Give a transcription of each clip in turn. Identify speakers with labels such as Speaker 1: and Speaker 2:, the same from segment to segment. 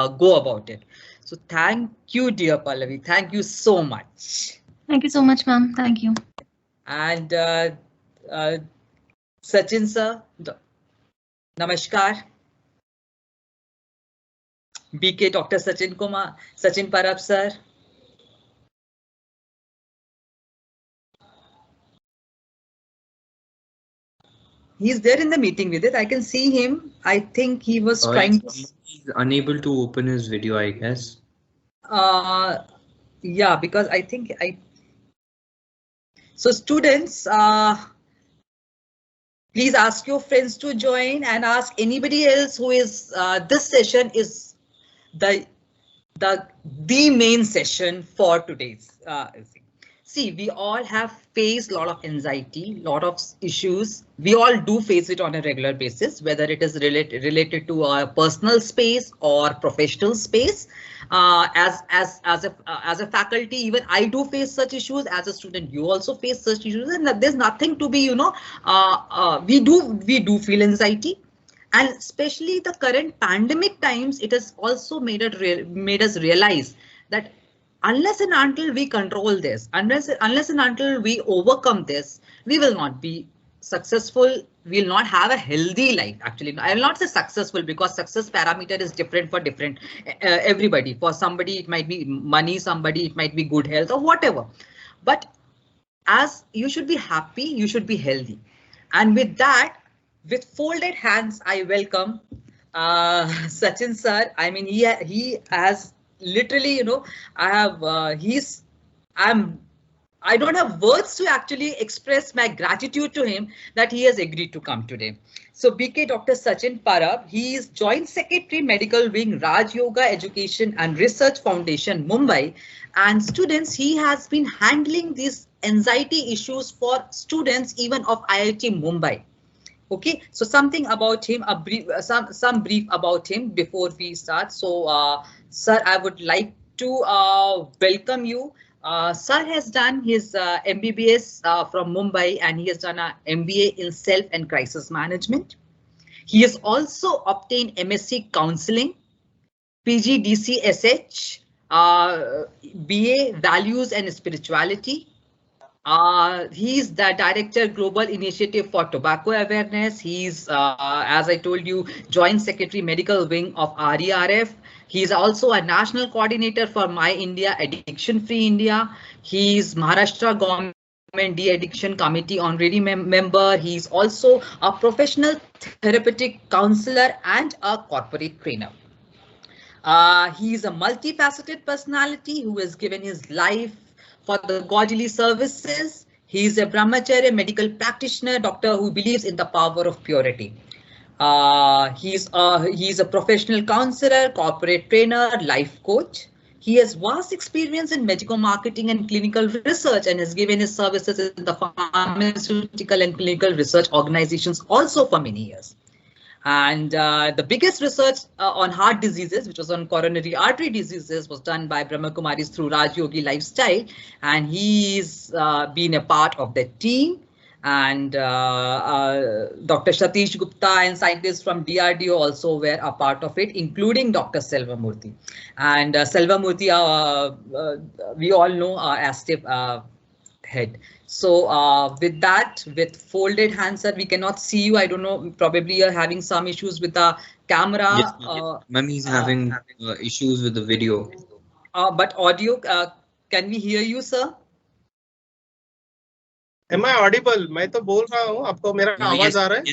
Speaker 1: go about it. So thank you, dear Pallavi. Thank you so much.
Speaker 2: Thank you so much, ma'am. Thank you.
Speaker 1: And Sachin sir, namaskar. BK Dr. Sachin Kumar, Sachin Parab sir. He's there in the meeting with it. I can see him. I think he was trying to.
Speaker 3: He's unable to open his video, I guess.
Speaker 1: Yeah, because I think so students, please ask your friends to join and ask anybody else who is, this session is the main session for today's see, we all have faced a lot of anxiety, lot of issues. We all do face it on a regular basis, whether it is related to our personal space or professional space. As a faculty, even I do face such issues. As a student, you also face such issues, and there's nothing to be, we do feel anxiety. And especially the current pandemic times, it has also made us realize that unless and until we control this, unless and until we overcome this, we will not be successful. We will not have a healthy life. Actually, I will not say successful, because success parameter is different for everybody. For somebody, it might be money, somebody it might be good health or whatever. But as you should be happy, you should be healthy. And with that, with folded hands, I welcome Sachin sir. I mean, he has literally, I don't have words to actually express my gratitude to him that he has agreed to come today. So BK Dr. Sachin Parab, he is Joint Secretary Medical Wing, Raj Yoga Education and Research Foundation, Mumbai. And students, he has been handling these anxiety issues for students even of IIT Mumbai. Okay, so something about him, a brief, some brief about him before we start. So, sir, I would like to welcome you. Sir has done his MBBS from Mumbai, and he has done an MBA in Self and Crisis Management. He has also obtained MSc Counseling, PG DCSH, BA Values and Spirituality. He's the Director Global Initiative for Tobacco Awareness. He's, as I told you, Joint Secretary Medical Wing of RERF. He's also a National Coordinator for My India, Addiction Free India. He's Maharashtra Government De-Addiction Committee Honorary Member. He's also a professional therapeutic counselor and a corporate trainer. He's a multifaceted personality who has given his life for the godly services. He is a brahmacharya medical practitioner, doctor who believes in the power of purity. He's a professional counselor, corporate trainer, life coach. He has vast experience in medical marketing and clinical research and has given his services in the pharmaceutical and clinical research organizations also for many years. And the biggest research on heart diseases, which was on coronary artery diseases, was done by Brahma Kumaris through Raj Yogi Lifestyle. And he's been a part of the team. And Dr. Satish Gupta and scientists from DRDO also were a part of it, including Dr. Selvamurthy. And Selvamurthy, we all know, ASTIP head. So with that, with folded hands, sir, we cannot see you. I don't know, probably you're having some issues with the camera.
Speaker 3: Yes, ma'am, he's having issues with the video.
Speaker 1: But audio, can we hear you, sir?
Speaker 4: Am I audible? मैं तो बोल रहा हूँ, आपको मेरा आवाज आ रहा है?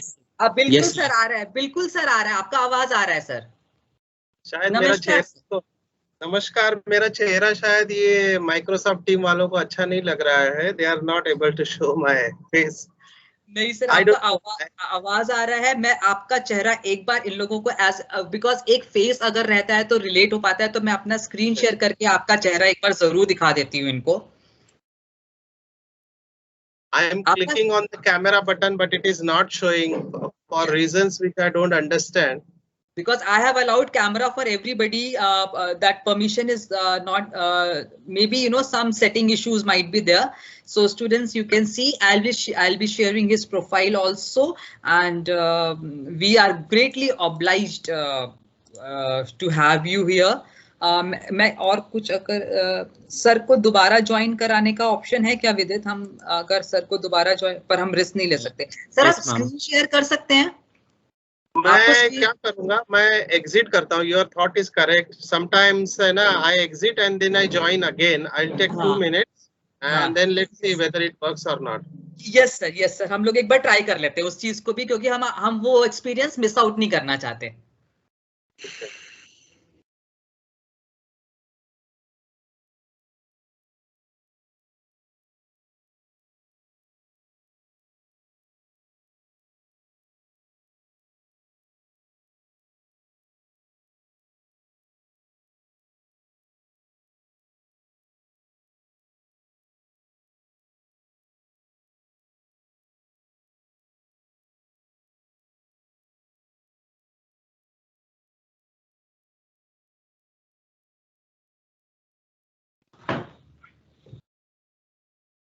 Speaker 1: बिल्कुल सर आ रहा है, बिल्कुल सर आ रहा है, आपका आवाज आ रहा है सर।
Speaker 4: शायद मेरा चेहरा, नमस्कार, मेरा चेहरा शायद ये माइक्रोसॉफ्ट टीम वालों को अच्छा नहीं लग रहा है। They are not able to show my face.
Speaker 1: नहीं सर, आपका आवाज आ रहा है। मैं आपका चेहरा एक बार इन लोगों को बिकॉज एक फेस अगर रहता है तो रिलेट हो पाता है, तो मैं अपना स्क्रीन शेयर करके आपका चेहरा एक बार जरूर दिखा देती हूँ इनको।
Speaker 4: I am clicking on the camera button, but it is not showing for reasons which I don't understand.
Speaker 1: Because I have allowed camera for everybody, that permission is not, maybe, some setting issues might be there. So students, you can see, I'll be sharing his profile also, and we are greatly obliged to have you here. मैं और कुछ अगर sir को दोबारा join कराने का option है क्या विदित? हम अगर सर को दोबारा ज्वाइन, पर हम रिस्क नहीं ले सकते। सर आप स्क्रीन शेयर कर सकते हैं?
Speaker 4: मैं क्या करूंगा, मैं एग्जिट करता हूँ। Your thought is correct. Sometimes है ना, I exit and then I join again. I take 2 minutes and then let's see whether it works or not.
Speaker 1: Yes sir, हम लोग एक बार ट्राई कर लेते हैं उस चीज को भी, क्योंकि हम वो एक्सपीरियंस मिस आउट नहीं करना चाहते।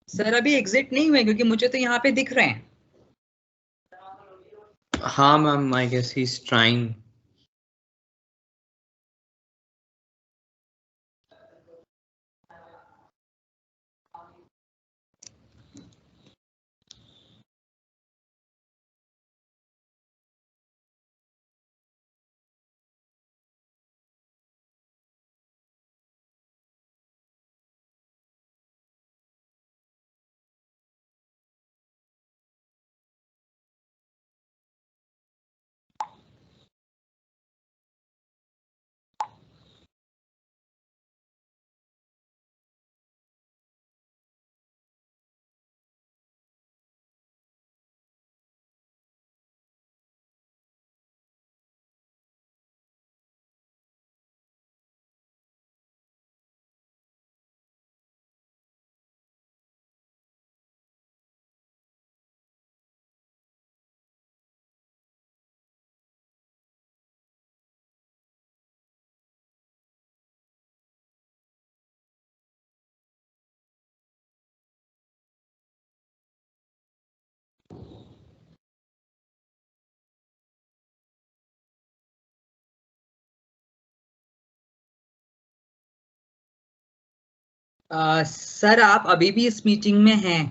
Speaker 1: सर अभी एग्जिट नहीं हुए, क्योंकि मुझे तो यहाँ पे दिख रहे हैं।
Speaker 3: हाँ ma'am, I guess he is trying.
Speaker 1: Sir आप अभी भी इस मीटिंग में हैं?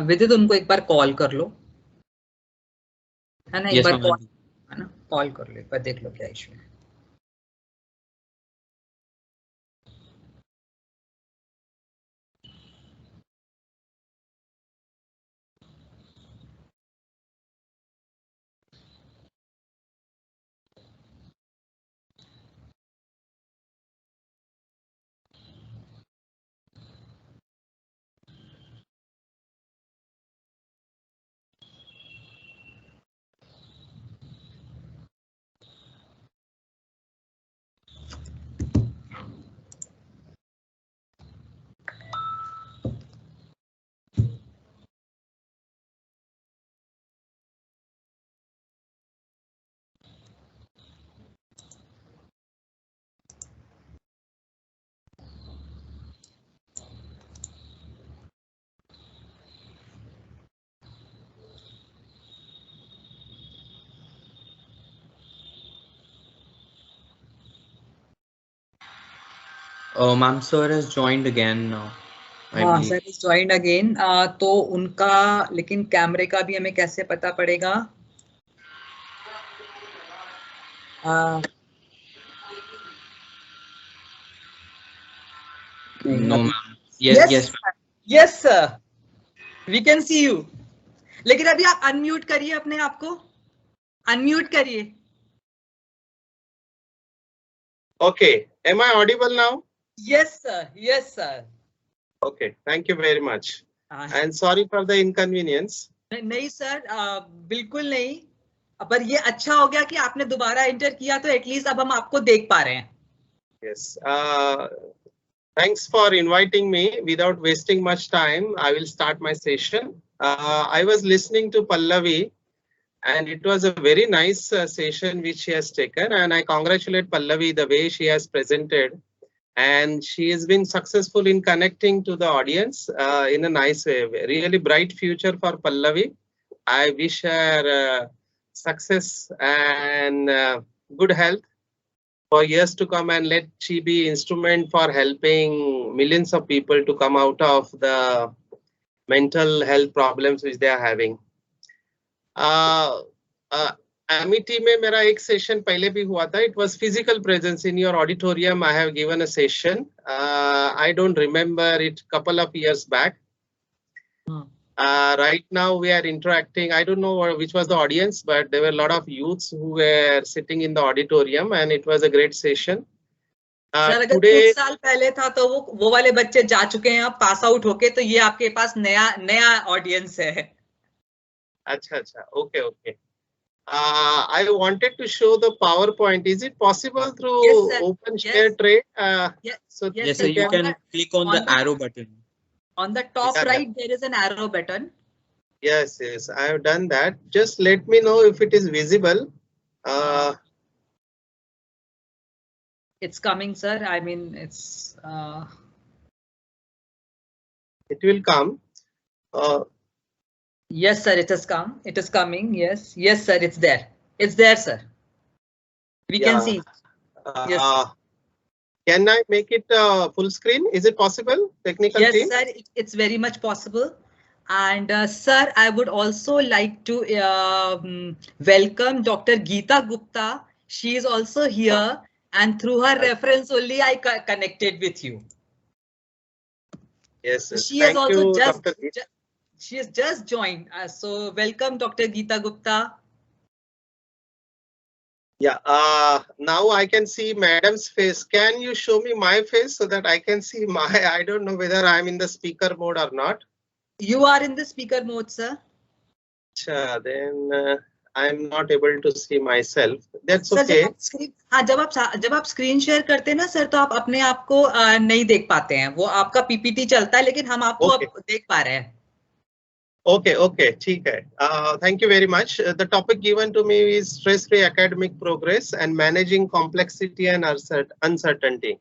Speaker 1: विदित उनको एक बार कॉल कर लो, है ना? एक बार कॉल, है ना, कॉल कर लो, एक बार देख लो क्या इशू है।
Speaker 3: Oh, ma'am, sir has joined again now.
Speaker 1: हाँ सर इज ज्वाइंड अगेन। तो उनका लेकिन कैमरे का भी हमें कैसे पता पड़ेगा?
Speaker 3: No, ma'am. Yes.
Speaker 1: Yes sir, we can see you. लेकिन अभी आप अनम्यूट करिए अपने आप को, अनम्यूट करिए।
Speaker 4: Okay, am I audible now?
Speaker 1: Yes sir, yes sir.
Speaker 4: Okay, thank you very much.
Speaker 1: हाँ,
Speaker 4: And sorry for the inconvenience.
Speaker 1: नहीं सर, बिल्कुल नहीं, पर ये अच्छा हो गया कि आपने दोबारा एंटर किया, तो एटलीस्ट अब हम आपको देख पा रहे हैं.
Speaker 4: Yes. Thanks for inviting me. Without wasting much time, I will start my session. I was listening to Pallavi, and it was a very nice session which she has taken, and I congratulate Pallavi the way she has presented, and she has been successful in connecting to the audience in a nice way. Really bright future for Pallavi. I wish her success and good health for years to come, and let she be instrument for helping millions of people to come out of the mental health problems which they are having. Amity में मेरा एक session पहले भी हुआ था. It was physical presence in your auditorium. I have given a session. I don't remember it couple of years back. Right now we are interacting. I don't know which was the audience, but there were a lot of youths who were sitting in the auditorium, and it was a great session.
Speaker 1: Sir अगर कुछ साल पहले था तो वो वाले बच्चे जा चुके हैं अब पास आउट होके, तो ये आपके पास नया ऑडियंस है.
Speaker 4: अच्छा, okay, okay. I wanted to show the PowerPoint. Is it possible through open share tray?
Speaker 3: So yes, sir, you can click on the arrow button.
Speaker 1: On the top right, there is an arrow button.
Speaker 4: Yes, I have done that. Just let me know if it is visible.
Speaker 1: It's coming, sir. I mean, it's.
Speaker 4: It will come.
Speaker 1: Yes, sir. It has come. It is coming. Yes, sir. It's there. It's there, sir. We can see. Yes.
Speaker 4: Can I make it full screen? Is it possible? Technical team?
Speaker 1: Yes, sir. It's very much possible. And sir, I would also like to welcome Dr. Geeta Gupta. She is also here, and through her reference only I connected with you.
Speaker 4: Yes,
Speaker 1: she has also she has just joined. So welcome, Dr. Geeta Gupta.
Speaker 4: Yeah, now I can see Madam's face. Can you show me my face so that I can see my, I don't know whether I'm in the speaker mode or not.
Speaker 1: You are in the speaker mode, sir.
Speaker 4: Then I'm not able to see myself. That's okay.
Speaker 1: हाँ, जब आप screen share करते हैं ना sir, तो आप अपने आप को नहीं देख पाते हैं. वो आपका पीपीटी चलता है, लेकिन हम आपको अब देख पा रहे हैं.
Speaker 4: Okay, ठीक है. Thank you very much. The topic given to me is stress-free academic progress and managing complexity and uncertainty.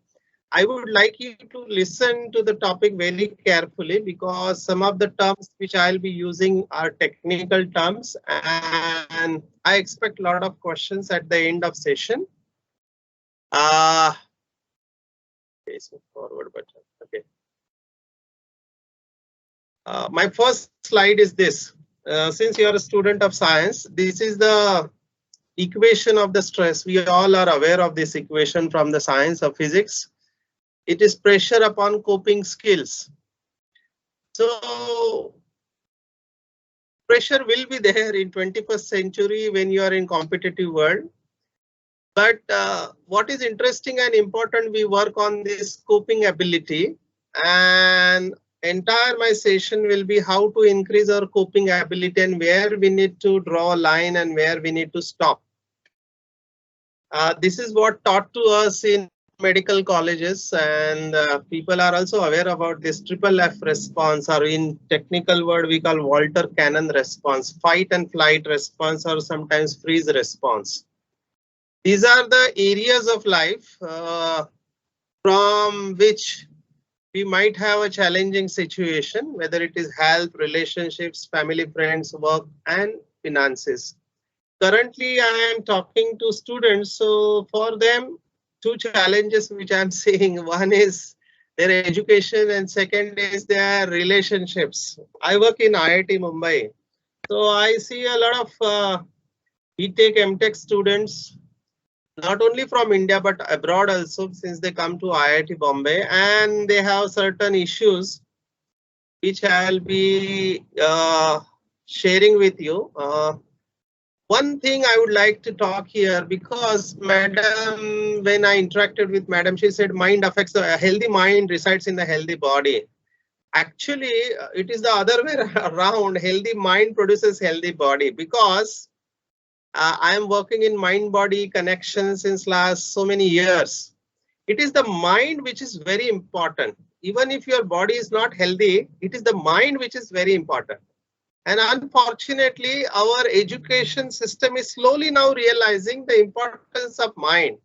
Speaker 4: I would like you to listen to the topic very carefully, because some of the terms which I'll be using are technical terms, and I expect a lot of questions at the end of session. Forward button. Okay. My first slide is this. Since you are a student of science, this is the equation of the stress. We all are aware of this equation from the science of physics. It is pressure upon coping skills. So pressure will be there in 21st century when you are in competitive world. But what is interesting and important, we work on this coping ability, and entire my session will be how to increase our coping ability and where we need to draw a line and where we need to stop. This is what taught to us in medical colleges, and people are also aware about this triple F response, or in technical word we call Walter Cannon response, fight and flight response, or sometimes freeze response. These are the areas of life from which we might have a challenging situation, whether it is health, relationships, family, friends, work, and finances. Currently, I am talking to students, so for them, two challenges which I'm seeing. One is their education, and second is their relationships. I work in IIT Mumbai, so I see a lot of BTech, MTech students, not only from India but abroad also, since they come to IIT Bombay, and they have certain issues which I'll be sharing with you. One thing I would like to talk here, because madam, when I interacted with madam, she said mind affects, a healthy mind resides in the healthy body. Actually, it is the other way around. Healthy mind produces healthy body, because I am working in mind-body connection since last so many years. It is the mind which is very important. Even if your body is not healthy, it is the mind which is very important. And unfortunately, our education system is slowly now realizing the importance of mind.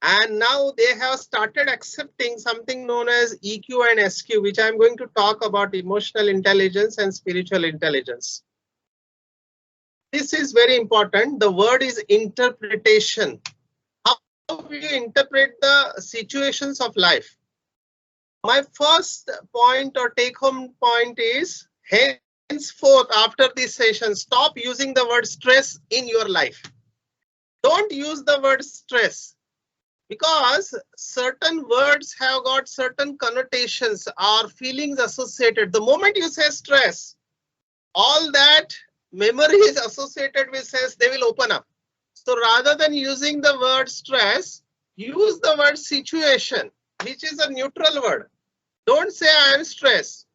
Speaker 4: And now they have started accepting something known as EQ and SQ, which I'm going to talk about: emotional intelligence and spiritual intelligence. This is very important. The word is interpretation. How you interpret the situations of life. My first point or take home point is, henceforth after this session, stop using the word stress in your life. Don't use the word stress, because certain words have got certain connotations or feelings associated. The moment you say stress, all that memories associated with stress, they will open up. So rather than using the word stress, use the word situation, which is a neutral word. Don't say I am stressed.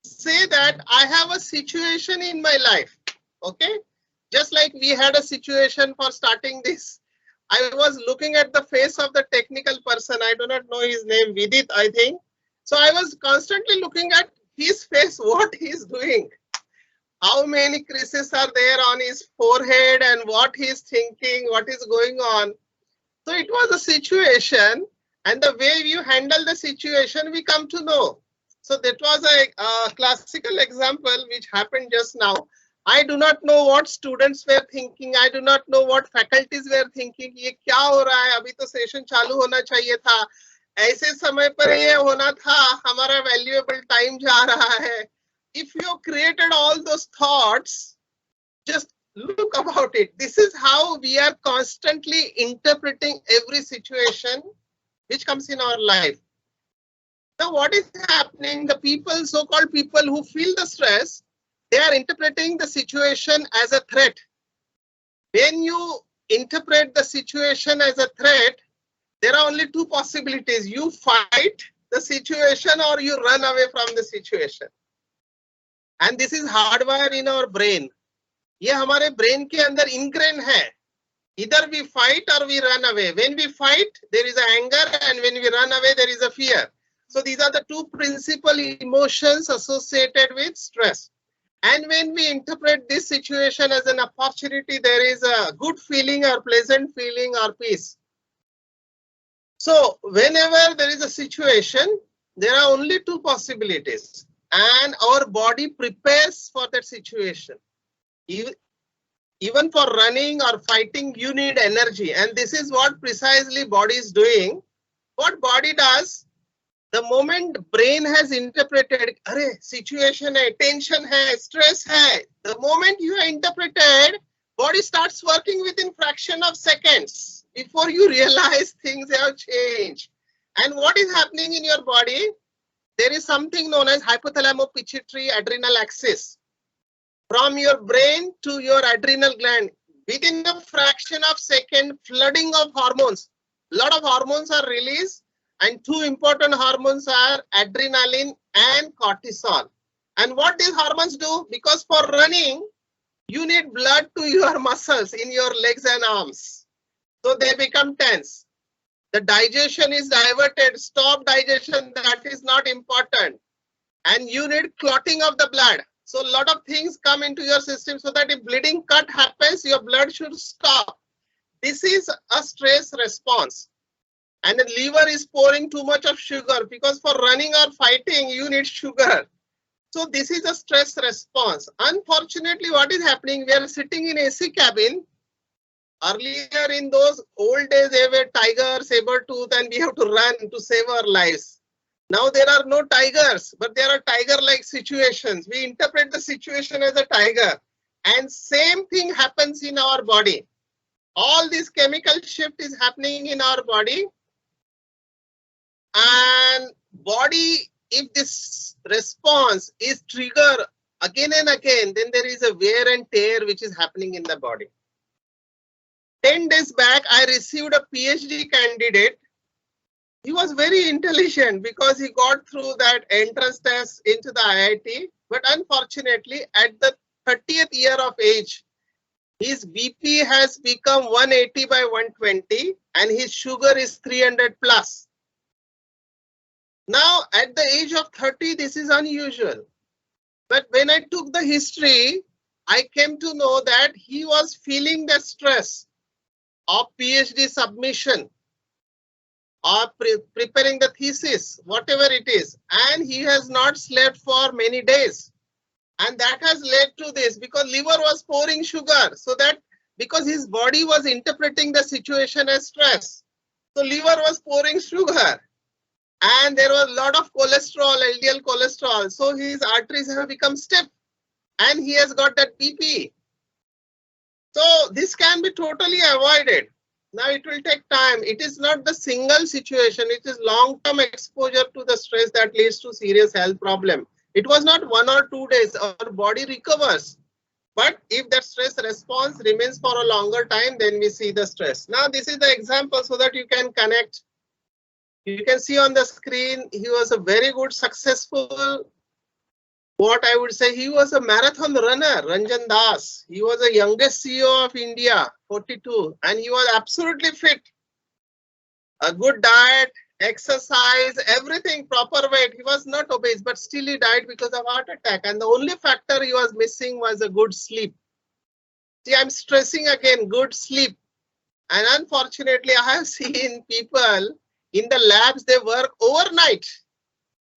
Speaker 4: Say that I have a situation in my life. Okay? Just like we had a situation for starting this. I was looking at the face of the technical person. I do not know his name, Vidit, I think. So I was constantly looking at his face, what he is doing. How many creases are there on his forehead and what he is thinking, what is going on. So it was a situation, and the way you handle the situation, we come to know. So that was a classical example which happened just now. I do not know what students were thinking. I do not know what faculties were thinking. ये क्या हो रहा है? अभी तो session चालू होना चाहिए था. ऐसे समय पर ये होना था. हमारा valuable time जा रहा है. If you created all those thoughts, just look about it. This is how we are constantly interpreting every situation which comes in our life. Now, what is happening? The people, so-called people who feel the stress, they are interpreting the situation as a threat. When you interpret the situation as a threat, there are only two possibilities. You fight the situation or you run away from the situation. And this is hardwired in our brain. ये हमारे brain के अंदर ingrained है. Either we fight or we run away. When we fight, there is anger, and when we run away, there is a fear. So these are the two principal emotions associated with stress. And when we interpret this situation as an opportunity, there is a good feeling or pleasant feeling or peace. So whenever there is a situation, there are only two possibilities, and our body prepares for that situation. Even for running or fighting, you need energy, and this is what precisely body is doing. What body does, the moment brain has interpreted, अरे situation है, tension है, stress है, the moment you have interpreted, body starts working within fraction of seconds before you realize things have changed. And what is happening in your body? There is something known as hypothalamo-pituitary adrenal axis. From your brain to your adrenal gland, within a fraction of second, flooding of hormones. A lot of hormones are released, and two important hormones are adrenaline and cortisol. And what these hormones do? Because for running, you need blood to your muscles in your legs and arms. So they become tense. The digestion is diverted. Stop digestion, that is not important. And you need clotting of the blood. So a lot of things come into your system so that if bleeding cut happens, your blood should stop. This is a stress response. And the liver is pouring too much of sugar, because for running or fighting, you need sugar. So this is a stress response. Unfortunately, what is happening? We are sitting in AC cabin. Earlier in those old days, they were tiger, saber tooth, and we have to run to save our lives. Now there are no tigers, but there are tiger-like situations. We interpret the situation as a tiger, and same thing happens in our body. All this chemical shift is happening in our body, and body, if this response is triggered again and again, then there is a wear and tear which is happening in the body. 10 days back, I received a PhD candidate He was very intelligent because he got through that entrance test into the IIT. But unfortunately, at the 30th year of age, his BP has become 180 by 120 and his sugar is 300 plus. Now, at the age of 30, this is unusual. But when I took the history, I came to know that he was feeling the stress of PhD submission or preparing the thesis, whatever it is, and he has not slept for many days. And that has led to this because liver was pouring sugar, so that because his body was interpreting the situation as stress. So liver was pouring sugar and there was a lot of cholesterol, LDL cholesterol. So his arteries have become stiff and he has got that BP. So this can be totally avoided. Now it will take time. It is not the single situation. It is long-term exposure to the stress that leads to serious health problem. It was not 1 or 2 days. Our body recovers. But if that stress response remains for a longer time, then we see the stress. Now this is the example so that you can connect. You can see on the screen, he was a very good, successful, what I would say, he was a marathon runner, Ranjan Das. He was the youngest CEO of India, 42, and he was absolutely fit. A good diet, exercise, everything, proper weight. He was not obese, but still he died because of heart attack. And the only factor he was missing was a good sleep. See, I'm stressing again, good sleep. And unfortunately, I have seen people in the labs, they work overnight.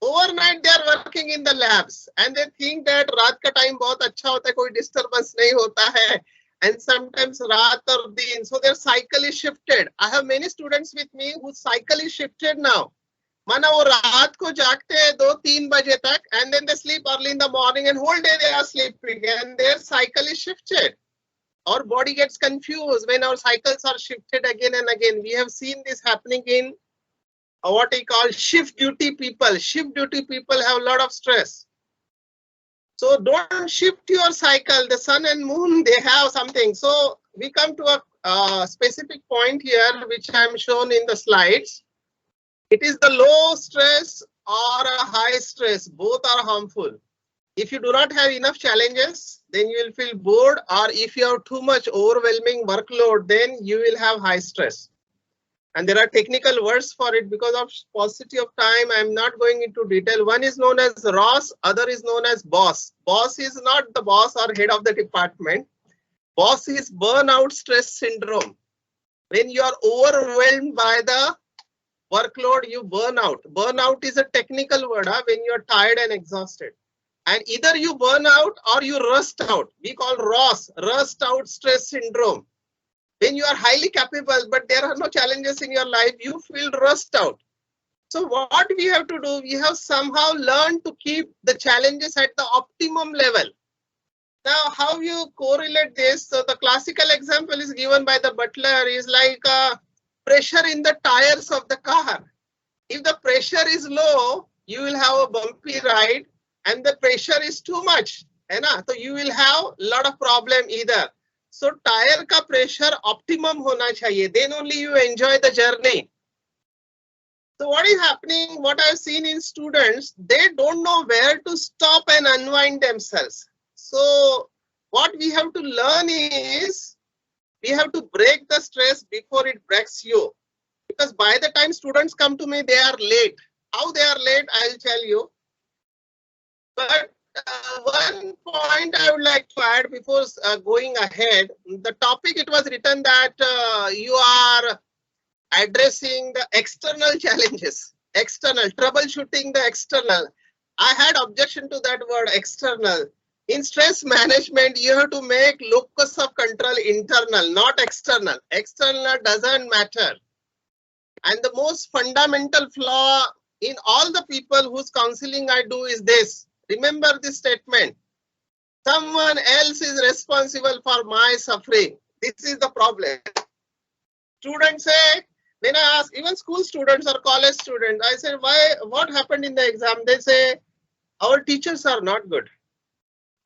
Speaker 4: Overnight they are working in the labs and they think that रात का time बहुत अच्छा होता है, कोई disturbance नहीं होता है, and sometimes रात और दिन, so their cycle is shifted. I have many students with me whose cycle is shifted now. माना वो रात को जागते हैं 2-3 बजे तक and then they sleep early in the morning and whole day they are sleeping and their cycle is shifted. Our body gets confused when our cycles are shifted again and again. We have seen this happening in what I call shift duty people. Shift duty people have a lot of stress. So don't shift your cycle. The sun and moon, they have something. So we come to a specific point here, which I am shown in the slides. It is the low stress or a high stress. Both are harmful. If you do not have enough challenges, then you will feel bored, or if you have too much overwhelming workload, then you will have high stress. And there are technical words for it. Because of paucity of time, I am not going into detail. One is known as ROS, other is known as BOSS. BOSS is not the boss or head of the department. BOSS is burnout stress syndrome. When you are overwhelmed by the workload, you burn out. Burnout is a technical word when you are tired and exhausted. And either you burn out or you rust out. We call ROS, rust out stress syndrome. When you are highly capable, but there are no challenges in your life, you feel rust out. So what we have to do, we have somehow learned to keep the challenges at the optimum level. Now, how you correlate this? So the classical example is given by the butler is like pressure in the tires of the car. If the pressure is low, you will have a bumpy ride, and the pressure is too much, so you will have a lot of problem either. So tire ka pressure optimum hona chahiye, then only you enjoy the journey. So what is happening, what I've seen in students, they don't know where to stop and unwind themselves. So what we have to learn is, we have to break the stress before it breaks you. Because by the time students come to me, they are late. How they are late, I'll tell you. But one point I would like to add before going ahead, the topic, it was written that you are addressing the external challenges, external, troubleshooting the external. I had objection to that word external. In stress management, you have to make locus of control internal, not external. External doesn't matter. And the most fundamental flaw in all the people whose counseling I do is this. Remember this statement. Someone else is responsible for my suffering. This is the problem. Students say, when I ask, even school students or college students, I say, why? What happened in the exam? They say, our teachers are not good.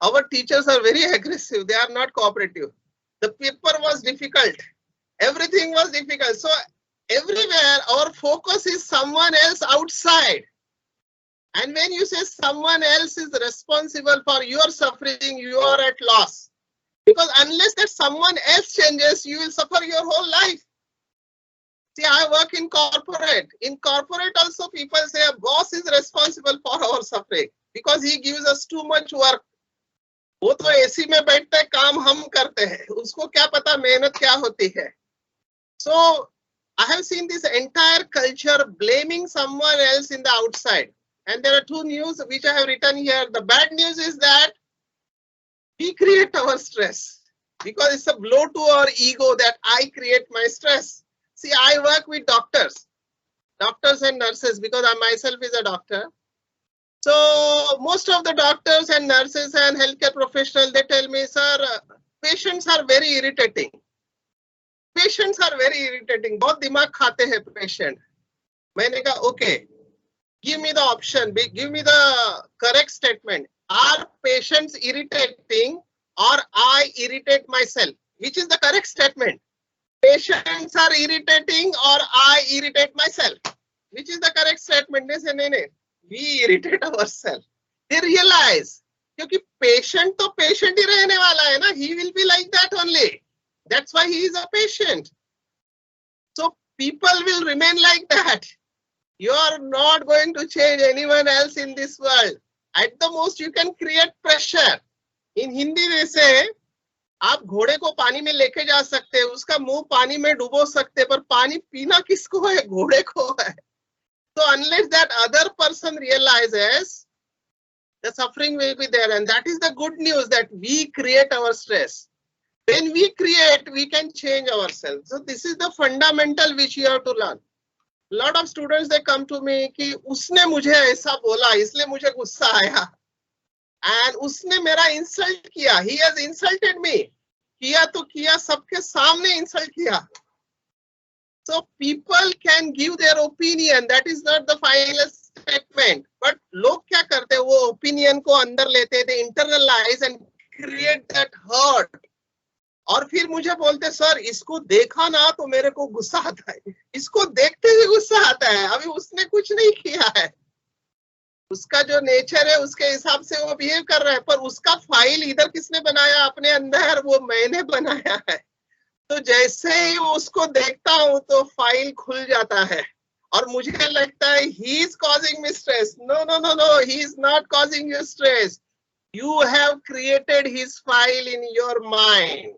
Speaker 4: Our teachers are very aggressive. They are not cooperative. The paper was difficult. Everything was difficult. So everywhere our focus is someone else outside. And when you say someone else is responsible for your suffering, you are at loss. Because unless that someone else changes, you will suffer your whole life. See, I work in corporate. In corporate also people say a boss is responsible for our suffering because he gives us too much work. वो तो AC में बैठते हैं, काम हम करते हैं, उसको क्या पता मेहनत क्या होती है. So I have seen this entire culture blaming someone else in the outside. And there are two news which I have written here. The bad news is that we create our stress because it's a blow to our ego that I create my stress. See, I work with doctors and nurses because I myself is a doctor. So most of the doctors and nurses and healthcare professionals, they tell me, sir, patients are very irritating. Patients are very irritating. बहुत दिमाग खाते हैं patient. मैंने कहा, okay. Give me the option, give me the correct statement. Are patients irritating or I irritate myself? Which is the correct statement? Patients are irritating or I irritate myself? Which is the correct statement? They say, no, we irritate ourselves. They realize, because patient to patient ही रहने वाला है ना, he will be like that only. That's why he is a patient. So people will remain like that. You are not going to change anyone else in this world. At the most, you can create pressure. In Hindi, they say, आप घोड़े को पानी में लेके जा सकते हैं, उसका मुंह पानी में डुबो सकते हैं, पर पानी पीना किसको है? घोड़े को है. So unless that other person realizes, the suffering will be there, and that is the good news that we create our stress. When we create, we can change ourselves. So this is the fundamental which you have to learn. Lot of students, they come to me कि उसने मुझे ऐसा बोला इसलिए मुझे गुस्सा आया, and उसने मेरा insult किया, he has insulted me, किया तो किया, सबके सामने insult किया. So people can give their opinion, that is not the final statement. But लोग क्या करते हैं, वो opinion को अंदर लेते हैं, they internalize and create that hurt. और फिर मुझे बोलते, सर इसको देखा ना तो मेरे को गुस्सा आता है, इसको देखते ही गुस्सा आता है. अभी उसने कुछ नहीं किया है, उसका जो नेचर है उसके हिसाब से वो बिहेव कर रहा है, पर उसका फाइल इधर किसने बनाया अपने अंदर? वो मैंने बनाया है. तो जैसे ही उसको देखता हूं तो फाइल खुल जाता है और मुझे लगता है he is causing me stress. No, no, no, no, he is not causing you stress. You have created his file in your mind.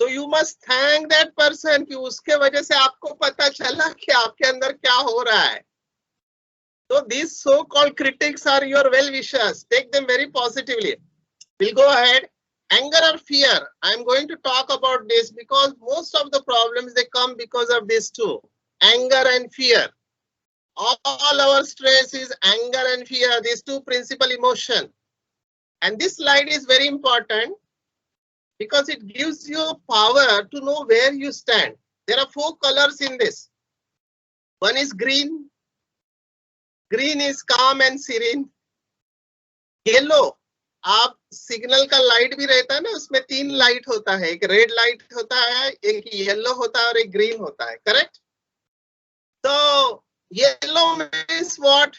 Speaker 4: So you must thank that person कि उसके वजह से आपको पता चला कि आपके अंदर क्या हो रहा है. So these so-called critics are your well-wishers. Take them very positively. We'll go ahead. Anger or fear. I'm going to talk about this because most of the problems, they come because of these two. Anger and fear. All our stress is anger and fear, these two principal emotions. And this slide is very important because it gives you power to know where you stand. There are 4 colors in this. One is green. Green is calm and serene. Yellow, आप signal का light भी रहता है ना, उसमें 3 light होता है, एक रेड लाइट होता है, एक येलो होता है और एक ग्रीन होता है, करेक्ट? तो येलो मीन्स व्हाट?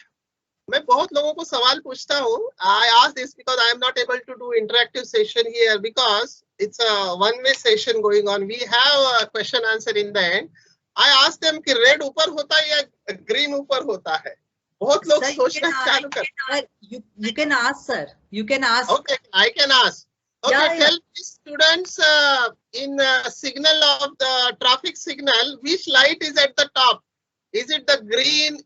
Speaker 4: मैं बहुत लोगों को सवाल पूछता हूँ. I ask this because I am not able to do interactive session here because it's a one-way session going on. We have a question answer in the end. I ask them कि red ऊपर होता है या green ऊपर होता है? बहुत लोग सोचना चालू करते हैं.
Speaker 1: You can ask, sir. You can ask.
Speaker 4: Okay, I can ask. Okay,
Speaker 1: Yeah,
Speaker 4: tell me, students, in signal of the traffic signal, which light is at the top? Is it the green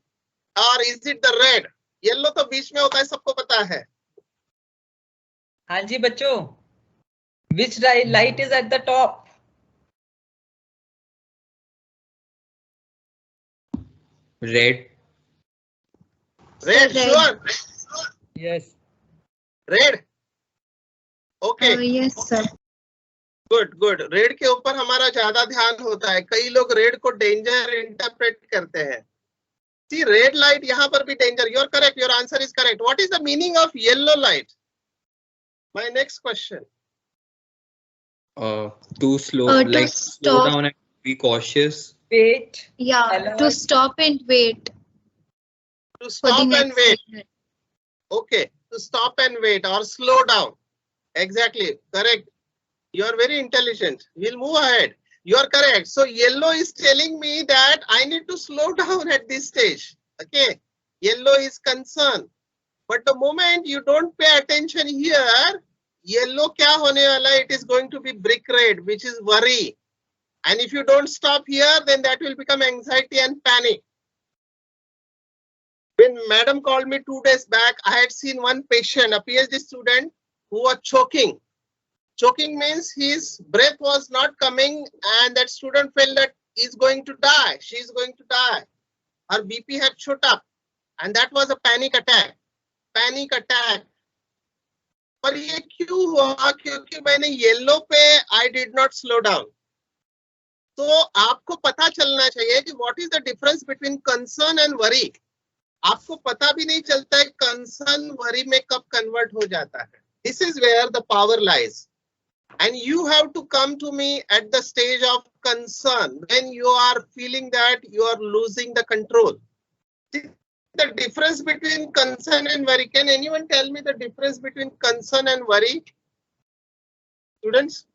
Speaker 4: or is it the red? Yellow तो बीच में होता है, सबको पता है.
Speaker 1: हाँ जी बच्चों. Which light is at the top?
Speaker 3: Red.
Speaker 4: Red, sure.
Speaker 1: Yes.
Speaker 4: Red. Okay.
Speaker 2: Yes, sir.
Speaker 4: Good, good. Red के ऊपर हमारा ज्यादा ध्यान होता है. कई लोग रेड को डेंजर इंटरप्रेट करते हैं. See, red light यहाँ पर भी danger. You're correct. Your answer is correct. What is the meaning of yellow light? My next question.
Speaker 3: Too slow,
Speaker 2: To
Speaker 3: like slow
Speaker 2: stop.
Speaker 3: down and be cautious.
Speaker 1: Wait.
Speaker 2: Yeah,
Speaker 1: Alert.
Speaker 2: to stop and wait.
Speaker 4: To stop and wait. Okay, to stop and wait or slow down. Exactly, correct. You are very intelligent. We'll move ahead. You are correct. So yellow is telling me that I need to slow down at this stage. Okay, yellow is concern. But the moment you don't pay attention here, yellow kya hone wala? It is going to be brick red, which is worry. And if you don't stop here, then that will become anxiety and panic. When madam called me 2 days back, I had seen one patient, a PhD student, who was choking. Choking means his breath was not coming and that student felt that he's going to die. She's going to die. Her BP had shot up and that was a panic attack. Panic attack. पर ये क्यों हुआ? क्योंकि मैंने yellow पे I did not slow down. तो आपको पता चलना चाहिए कि what is the difference between concern and worry. आपको पता भी नहीं चलता है concern worry में कब convert हो जाता है. This is where the power lies. And you have to come to me at the stage of concern when you are feeling that you are losing the control. The difference between concern and worry. Can anyone tell me the difference between concern and worry? Students?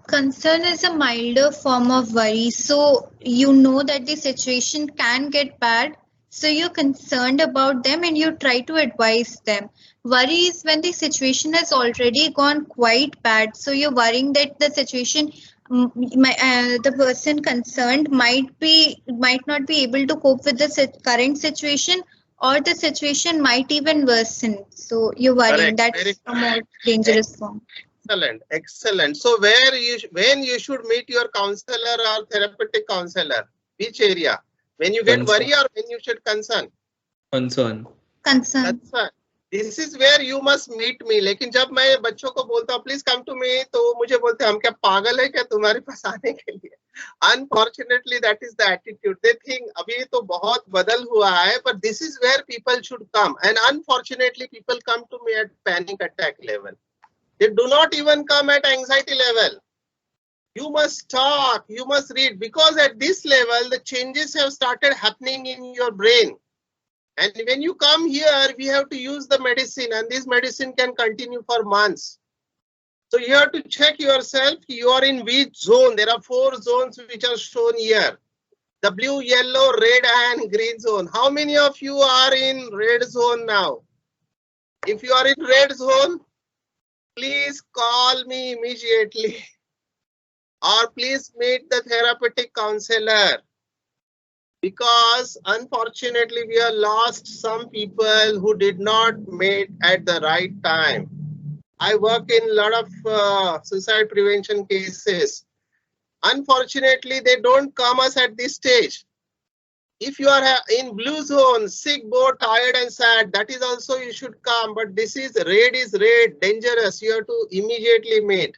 Speaker 2: Concern is a milder form of worry. So you know that the situation can get bad. So you're concerned about them and you try to advise them. Worry is when the situation has already gone quite bad. So you're worrying that the situation, the person concerned might not be able to cope with the current situation, or the situation might even worsen. So you're worrying.
Speaker 4: Correct.
Speaker 2: That's a more dangerous form.
Speaker 4: Excellent, excellent. So when you should meet your counselor or therapeutic counselor? Which area? When you get
Speaker 3: Concern.
Speaker 4: worry or when you should concern?
Speaker 3: Concern.
Speaker 2: Concern.
Speaker 4: This is where you must meet me. लेकिन जब मैं बच्चों को बोलता हूँ please come to me, तो वो मुझे बोलते हैं हम क्या पागल है क्या तुम्हारे पास आने के लिए? Unfortunately, that is the attitude. They think अभी तो बहुत बदल हुआ है, but this is where people should come. And unfortunately, people come to me at panic attack level. They do not even come at anxiety level. You must talk, you must read, because at this level, the changes have started happening in your brain. And when you come here, we have to use the medicine, and this medicine can continue for months. So you have to check yourself, you are in which zone. There are 4 zones which are shown here. The blue, yellow, red and green zone. How many of you are in red zone now? If you are in red zone, please call me immediately. Or please meet the therapeutic counselor. Because unfortunately, we have lost some people who did not meet at the right time. I work in a lot of suicide prevention cases. Unfortunately, they don't come us at this stage. If you are in blue zone, sick, bored, tired and sad, that is also you should come. But this is red, dangerous. You have to immediately meet.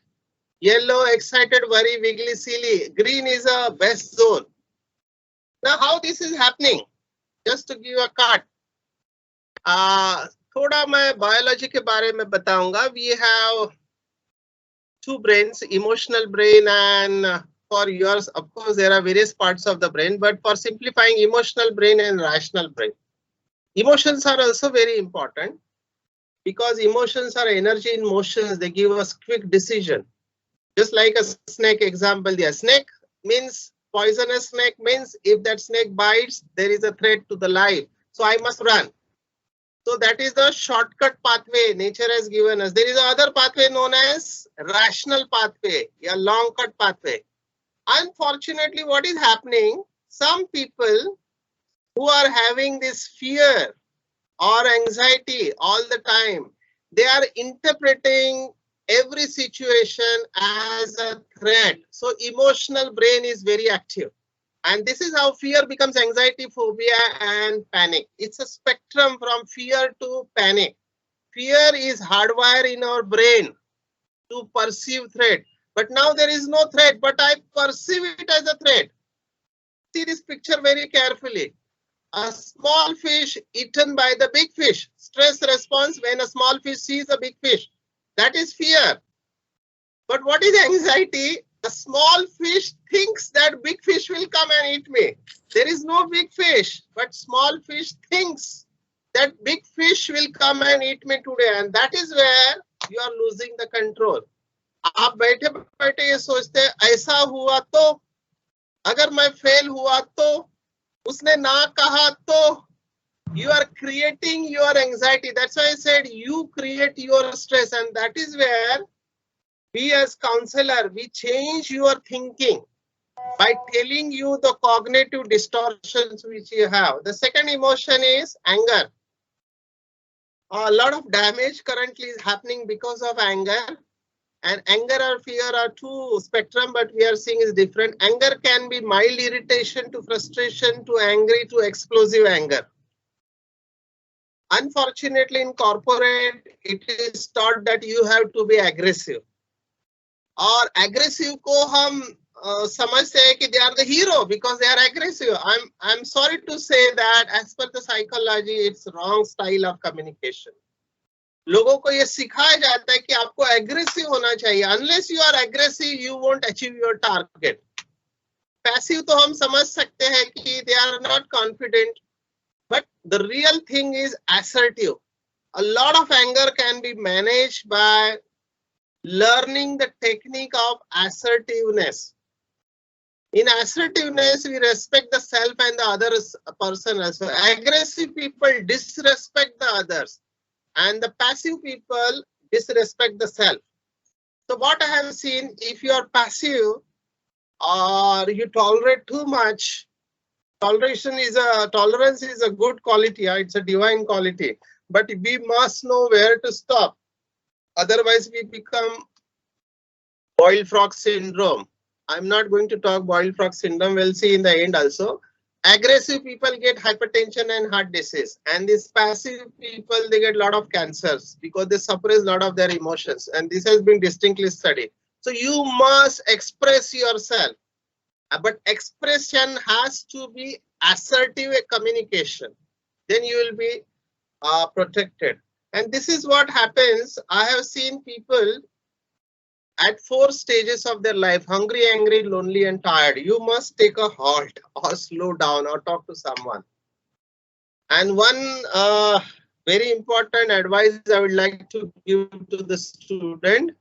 Speaker 4: Yellow, excited, worry, wiggly, silly. Green is a best zone. Now, how this is happening? Just to give a cut. थोड़ा मैं biology के बारे में बताऊंगा. We have 2 brains, emotional brain and for yours, of course, there are various parts of the brain, but for simplifying, emotional brain and rational brain. Emotions are also very important because emotions are energy in motions. They give us quick decision. Just like a snake example there. Snake means poisonous snake means if that snake bites, there is a threat to the life. So I must run. So that is the shortcut pathway nature has given us. There is another pathway known as rational pathway, a long cut pathway. Unfortunately, what is happening? Some people who are having this fear or anxiety all the time, they are interpreting every situation as a threat. So emotional brain is very active. And this is how fear becomes anxiety, phobia, and panic. It's a spectrum from fear to panic. Fear is hardwired in our brain to perceive threat. But now there is no threat, but I perceive it as a threat. See this picture very carefully. A small fish eaten by the big fish. Stress response when a small fish sees a big fish. That is fear. But what is anxiety? The A small fish thinks that big fish will come and eat me. There is no big fish, but small fish thinks that big fish will come and eat me today, and that is where you are losing the control. आप बैठे बैठे ये सोचते हैं ऐसा हुआ तो, अगर मैं फेल हुआ तो, उसने ना कहा तो, you are creating your anxiety. That's why I said you create your stress, and that is where we as counselor, we change your thinking by telling you the cognitive distortions which you have. The second emotion is anger. A lot of damage currently is happening because of anger, and anger or fear are two spectrum, but we are seeing is different. Anger can be mild irritation to frustration to angry to explosive anger. Unfortunately, in corporate, it is taught that you have to be aggressive. और aggressive को हम समझते हैं कि they are the hero because they are aggressive. I'm sorry to say that as per the psychology, it's wrong style of communication. लोगों को ये सिखाया जाता है कि आपको aggressive होना चाहिए. Unless you are aggressive, you won't achieve your target. Passive तो हम समझ सकते हैं कि they are not confident. But the real thing is assertive. A lot of anger can be managed by learning the technique of assertiveness. In assertiveness, we respect the self and the other person also. Aggressive people disrespect the others, and the passive people disrespect the self. So what I have seen, if you are passive or you tolerate too much, tolerance is a good quality. It's a divine quality, but we must know where to stop. Otherwise, we become boiled frog syndrome. I'm not going to talk boiled frog syndrome. We'll see in the end also. Aggressive people get hypertension and heart disease, and these passive people, they get a lot of cancers because they suppress a lot of their emotions, and this has been distinctly studied. So you must express yourself. But expression has to be assertive communication. Then you will be protected. And this is what happens. I have seen people at 4 stages of their life: hungry, angry, lonely, and tired. You must take a halt or slow down or talk to someone. And one very important advice I would like to give to the student: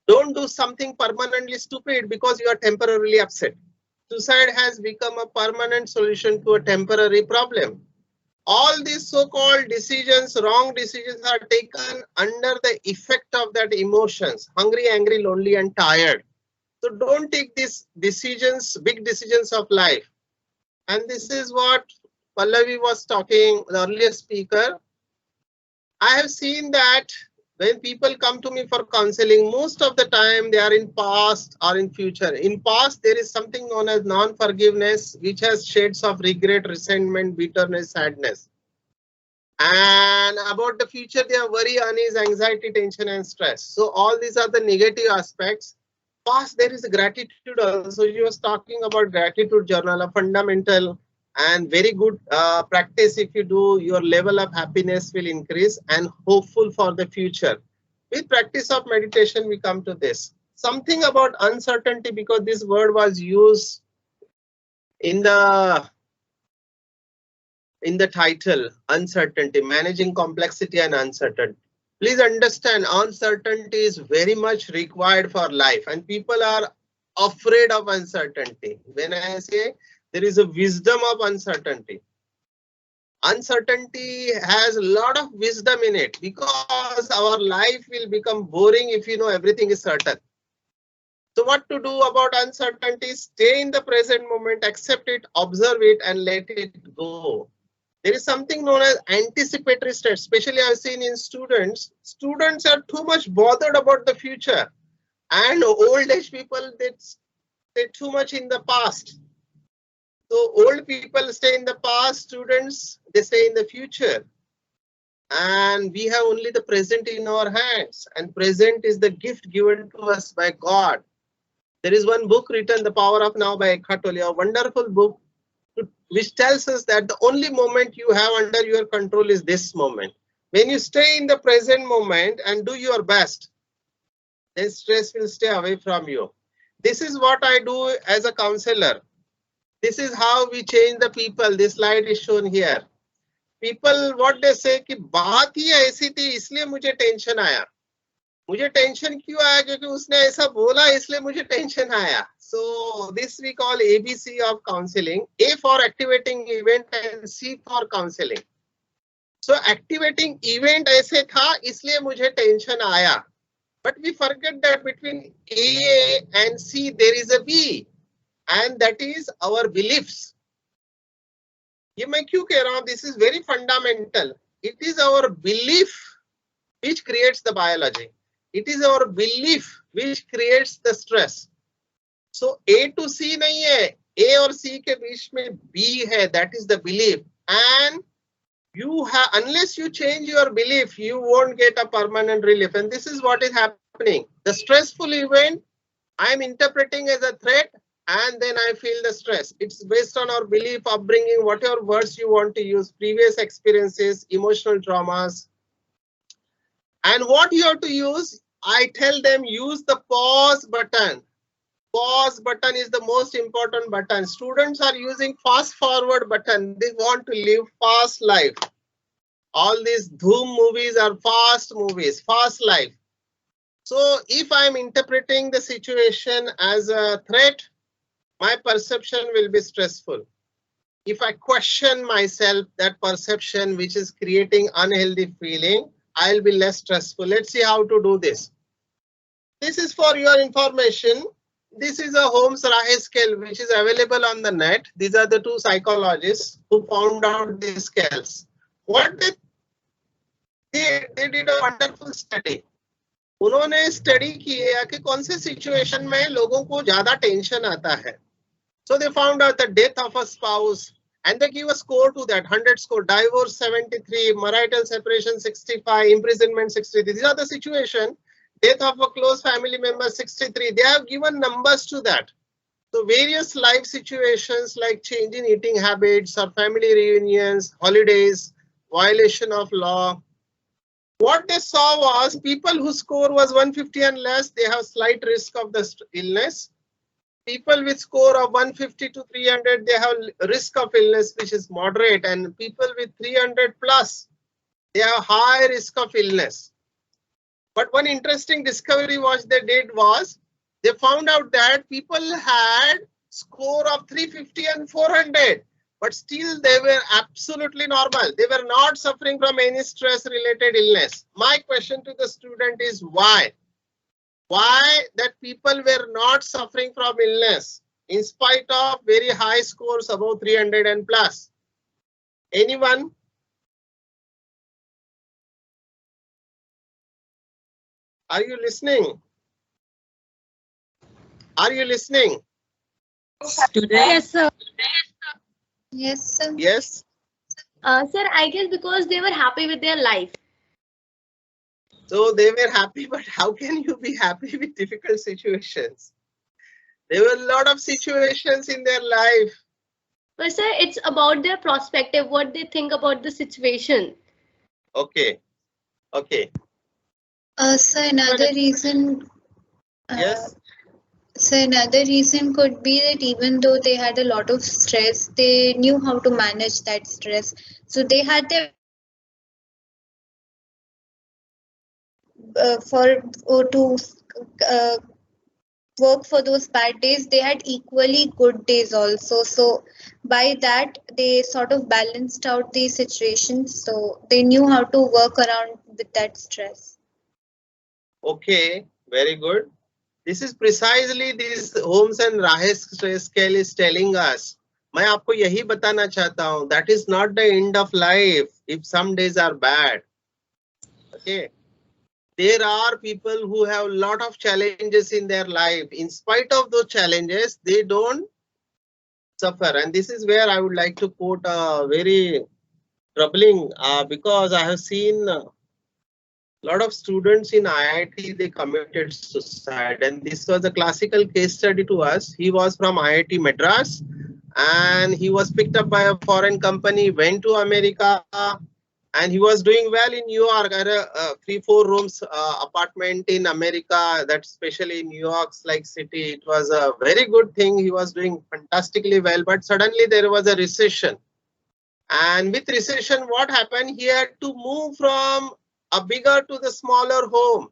Speaker 4: don't do something permanently stupid because you are temporarily upset. Suicide has become a permanent solution to a temporary problem. All these so-called decisions, wrong decisions, are taken under the effect of that emotions: hungry, angry, lonely, and tired. So don't take these decisions, big decisions of life. And this is what Pallavi was talking, the earlier speaker. I have seen that when people come to me for counseling, most of the time they are in past or in future. In past, there is something known as non-forgiveness, which has shades of regret, resentment, bitterness, sadness. And about the future, they are worry, unease, anxiety, tension, and stress. So all these are the negative aspects. Past, there is gratitude also. You was talking about gratitude journal, a fundamental and very good practice. If you do, your level of happiness will increase and hopeful for the future. With practice of meditation, we come to this. Something about uncertainty, because this word was used in the title, uncertainty, managing complexity and uncertainty. Please understand, uncertainty is very much required for life, and people are afraid of uncertainty. When I say there is a wisdom of uncertainty. Uncertainty has a lot of wisdom in it, because our life will become boring if you know everything is certain. So what to do about uncertainty? Stay in the present moment, accept it, observe it, and let it go. There is something known as anticipatory state, especially I've seen in students. Students are too much bothered about the future, and old age people, they're too much in the past. So old people stay in the past, students, they stay in the future. And we have only the present in our hands, and present is the gift given to us by God. There is one book written, The Power of Now by Eckhart Tolle, a wonderful book which tells us that the only moment you have under your control is this moment. When you stay in the present moment and do your best, then stress will stay away from you. This is what I do as a counselor. This is how we change the people. This slide is shown here. People, what they say कि बात ही ऐसी थी इसलिए मुझे tension आया. मुझे tension क्यों आया? क्योंकि उसने ऐसा बोला इसलिए मुझे टेंशन आया. So this we call ABC of counseling. A for activating event and C for counseling. So activating event ऐसे था इसलिए मुझे टेंशन आया. But we forget that between A and C there is a B, and that is our beliefs. ये मैं क्यों कह रहा हूँ? This is very fundamental. It is our belief which creates the biology. It is our belief which creates the stress. So A to C नहीं है, A और C के बीच में B है. That is the belief. And you have, unless you change your belief, you won't get a permanent relief. And this is what is happening. The stressful event, I am interpreting as a threat, and then I feel the stress. It's based on our belief, upbringing, whatever words you want to use, previous experiences, emotional traumas. And what you have to use, I tell them use the pause button. Pause button is the most important button. Students are using fast forward button. They want to live fast life. All these Dhoom movies are fast movies, fast life. So if I'm interpreting the situation as a threat, my perception will be stressful. If I question myself, that perception which is creating unhealthy feeling, I'll be less stressful. Let's see how to do this. This is for your information. This is a Holmes-Rahe scale which is available on the net. These are the two psychologists who found out these scales. What they did a wonderful study. उन्होंने study किया कि कौन से situation में लोगों को ज्यादा tension आता है. So they found out the death of a spouse and they give a score to that, 100 score, divorce 73, marital separation 65, imprisonment 63. These are the situation. Death of a close family member 63. They have given numbers to that. So various life situations like change in eating habits or family reunions, holidays, violation of law. What they saw was people whose score was 150 and less, they have slight risk of the illness. People with score of 150 to 300, they have risk of illness which is moderate, and people with 300 plus, they have high risk of illness. But one interesting discovery what they did was they found out that people had score of 350 and 400, but still they were absolutely normal. They were not suffering from any stress related illness. My question to the student is why? Why that people were not suffering from illness in spite of very high scores above 300 and plus? Anyone? Are you listening? Are you listening?
Speaker 1: Student?
Speaker 5: Yes, sir.
Speaker 2: Yes, sir.
Speaker 4: Yes.
Speaker 5: Sir, I guess because they were happy with their life.
Speaker 4: So they were happy, but how can you be happy with difficult situations? There were a lot of situations in their life.
Speaker 5: But sir, it's about their perspective, what they think about the situation.
Speaker 4: Okay. Okay.
Speaker 2: So another reason.
Speaker 4: Yes.
Speaker 2: So another reason could be that even though they had a lot of stress, they knew how to manage that stress. So they had their work for those bad days, they had equally good days also. So by that, they sort of balanced out the situations. So they knew how to work around with that stress.
Speaker 4: Okay, very good. This is precisely this Holmes and Rahe stress scale is telling us. मैं आपको यही बताना चाहता हूँ. That is not the end of life if some days are bad. Okay. There are people who have a lot of challenges in their life. In spite of those challenges, they don't suffer. And this is where I would like to quote a very troubling because I have seen a lot of students in IIT, they committed suicide. And this was a classical case study to us. He was from IIT Madras and he was picked up by a foreign company, went to America, And he was doing well in New York at a 3-4 rooms apartment in America, that especially in New York's like city. It was a very good thing. He was doing fantastically well, but suddenly there was a recession. And with recession, what happened? He had to move from a bigger to the smaller home.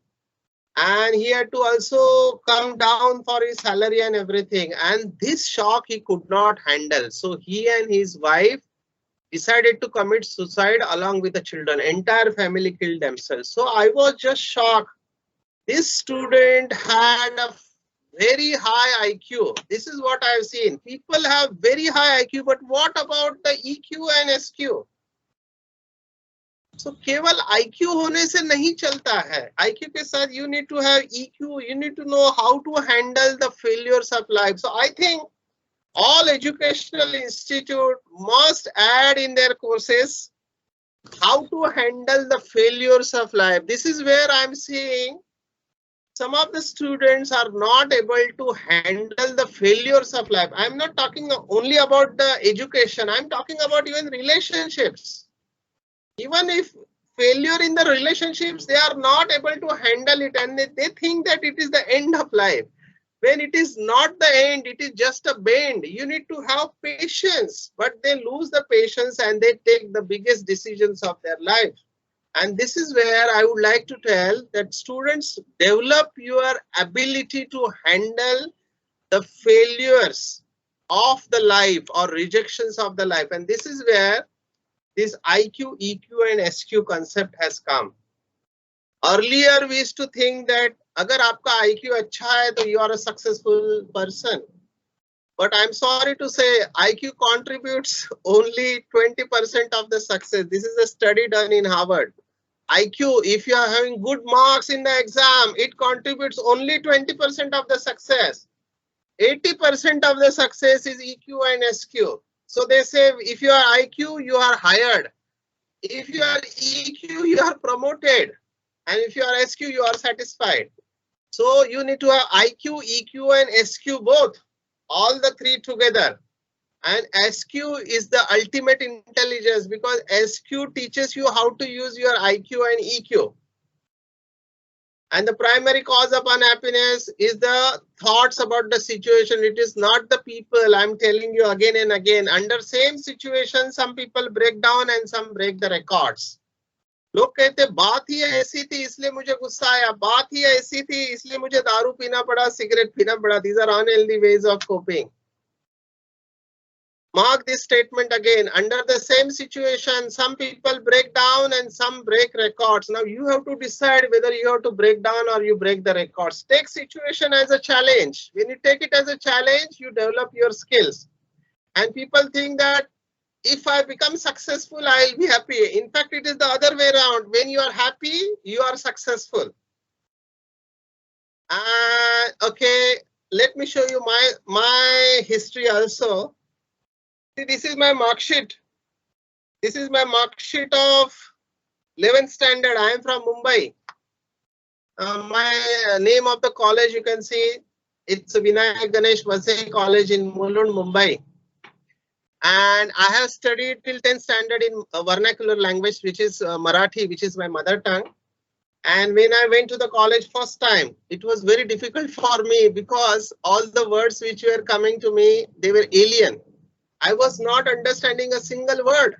Speaker 4: And he had to also come down for his salary and everything. And this shock he could not handle. So he and his wife decided to commit suicide along with the children. Entire family killed themselves. So I was just shocked. This student had a very high IQ. This is what I've seen. People have very high IQ, but what about the EQ and SQ? So केवल IQ होने से नहीं चलता है. IQ के साथ you need to have EQ. You need to know how to handle the failures of life. So I think all educational institute must add in their courses how to handle the failures of life. This is where I'm seeing some of the students are not able to handle the failures of life. I'm not talking only about the education. I'm talking about even relationships. Even if failure in the relationships, they are not able to handle it and they think that it is the end of life. When it is not the end, it is just a bend. You need to have patience, but they lose the patience and they take the biggest decisions of their life. And this is where I would like to tell that students develop your ability to handle the failures of the life or rejections of the life. And this is where this IQ, EQ and SQ concept has come. Earlier, we used to think that अगर आपका IQ अच्छा है तो you are a successful person. But I'm sorry to say IQ contributes only 20% of the success. This is a study done in Harvard. IQ, if you are having good marks in the exam, it contributes only 20% of the success. 80% of the success is EQ and SQ. So they say if you are IQ, you are hired. If you are EQ, you are promoted. And if you are SQ, you are satisfied. So you need to have IQ, EQ and SQ both, all the three together. And SQ is the ultimate intelligence because SQ teaches you how to use your IQ and EQ. And the primary cause of unhappiness is the thoughts about the situation. It is not the people. I'm telling you again and again. Under same situation, some people break down and some break the records. लोग कहते बात ही ऐसी थी इसलिए मुझे गुस्सा आया, बात ही ऐसी थी इसलिए मुझे दारू पीना पड़ा, सिगरेट पीना पड़ा. These are unhealthy ways of coping. Mark this statement again. Under the same situation, some people break down and some break records. Now you have to decide whether you have to break down or you break the records. Take situation as a challenge. When you take it as a challenge, you develop your skills. And people think that if I become successful, I'll be happy. In fact, it is the other way around. When you are happy, you are successful. Okay, let me show you my history also. See, this is my mark sheet. This is my mark sheet of 11th standard. I am from Mumbai. My name of the college, you can see, it's Vinayak Ganesh Vasai College in Mulund, Mumbai. And I have studied till 10th standard in vernacular language, which is Marathi, which is my mother tongue. And when I went to the college first time, it was very difficult for me because all the words which were coming to me, they were alien. I was not understanding a single word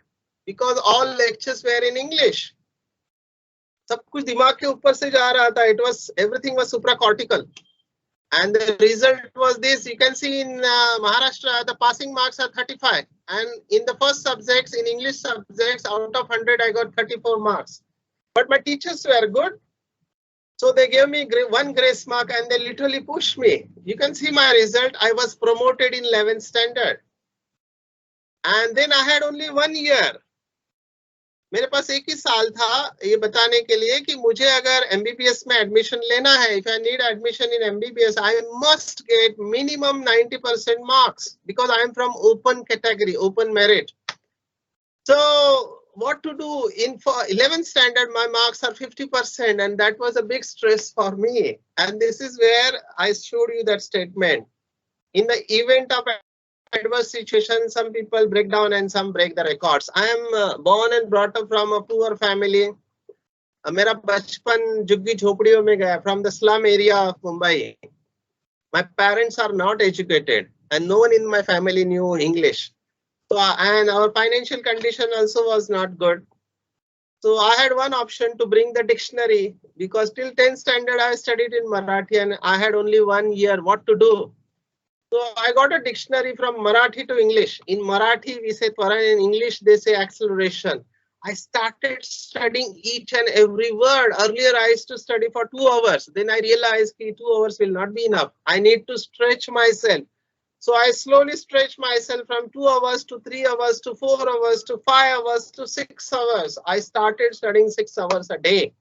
Speaker 4: because all lectures were in English. सब कुछ दिमाग के ऊपर से जा रहा था. It was, everything was supracortical. And the result was this. You can see in Maharashtra, the passing marks are 35. And in the first subjects, in English subjects, out of 100, I got 34 marks. But my teachers were good. So they gave me one grace mark and they literally pushed me. You can see my result. I was promoted in 11th standard. And then I had only 1 year. मेरे पास एक ही साल था ये बताने के लिए कि मुझे अगर MBBS में एडमिशन लेना है, if I need admission in MBBS, I must get minimum 90% marks because I am from open category, open merit. So what to do? In 11th standard, my marks are 50%, and that was a big stress for me. And this is where I showed you that statement. In the event of adverse situation, some people break down and some break the records. I am born and brought up from a poor family. मेरा बचपन झुग्गी झोपड़ियों में गया, from the slum area of Mumbai. My parents are not educated and no one in my family knew English. So, and our financial condition also was not good. So I had one option to bring the dictionary, because till 10th standard I studied in Marathi and I had only 1 year what to do. So I got a dictionary from Marathi to English. In Marathi we say Twaran, in English they say acceleration. I started studying each and every word. Earlier I used to study for 2 hours. Then I realized that 2 hours will not be enough. I need to stretch myself. So I slowly stretched myself from 2 hours to 3 hours to 4 hours to 5 hours to 6 hours. I started studying 6 hours a day.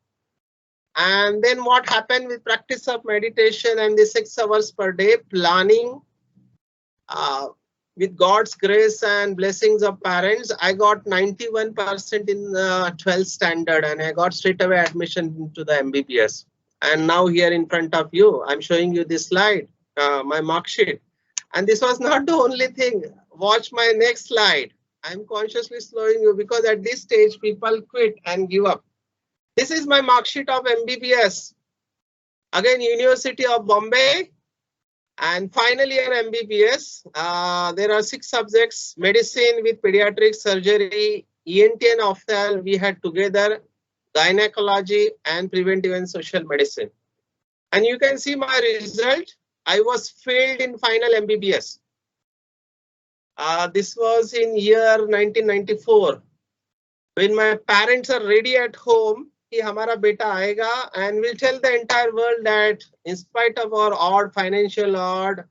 Speaker 4: And then what happened with practice of meditation and the 6 hours per day planning, with God's grace and blessings of parents, I got 91% in 12th standard and I got straight away admission into the MBBS. And now here in front of you, I'm showing you this slide, my mark sheet. And this was not the only thing. Watch my next slide. I'm consciously slowing you because at this stage people quit and give up. This is my mark sheet of MBBS. Again, University of Bombay. And finally, an MBBS. There are 6 subjects: medicine with pediatric surgery, ENT and ophthalm we had together, gynecology and preventive and social medicine. And you can see my result. I was failed in final MBBS. This was in year 1994. When my parents are ready at home, कि हमारा बेटा आएगा and will tell the entire world that in spite of our odd financial odd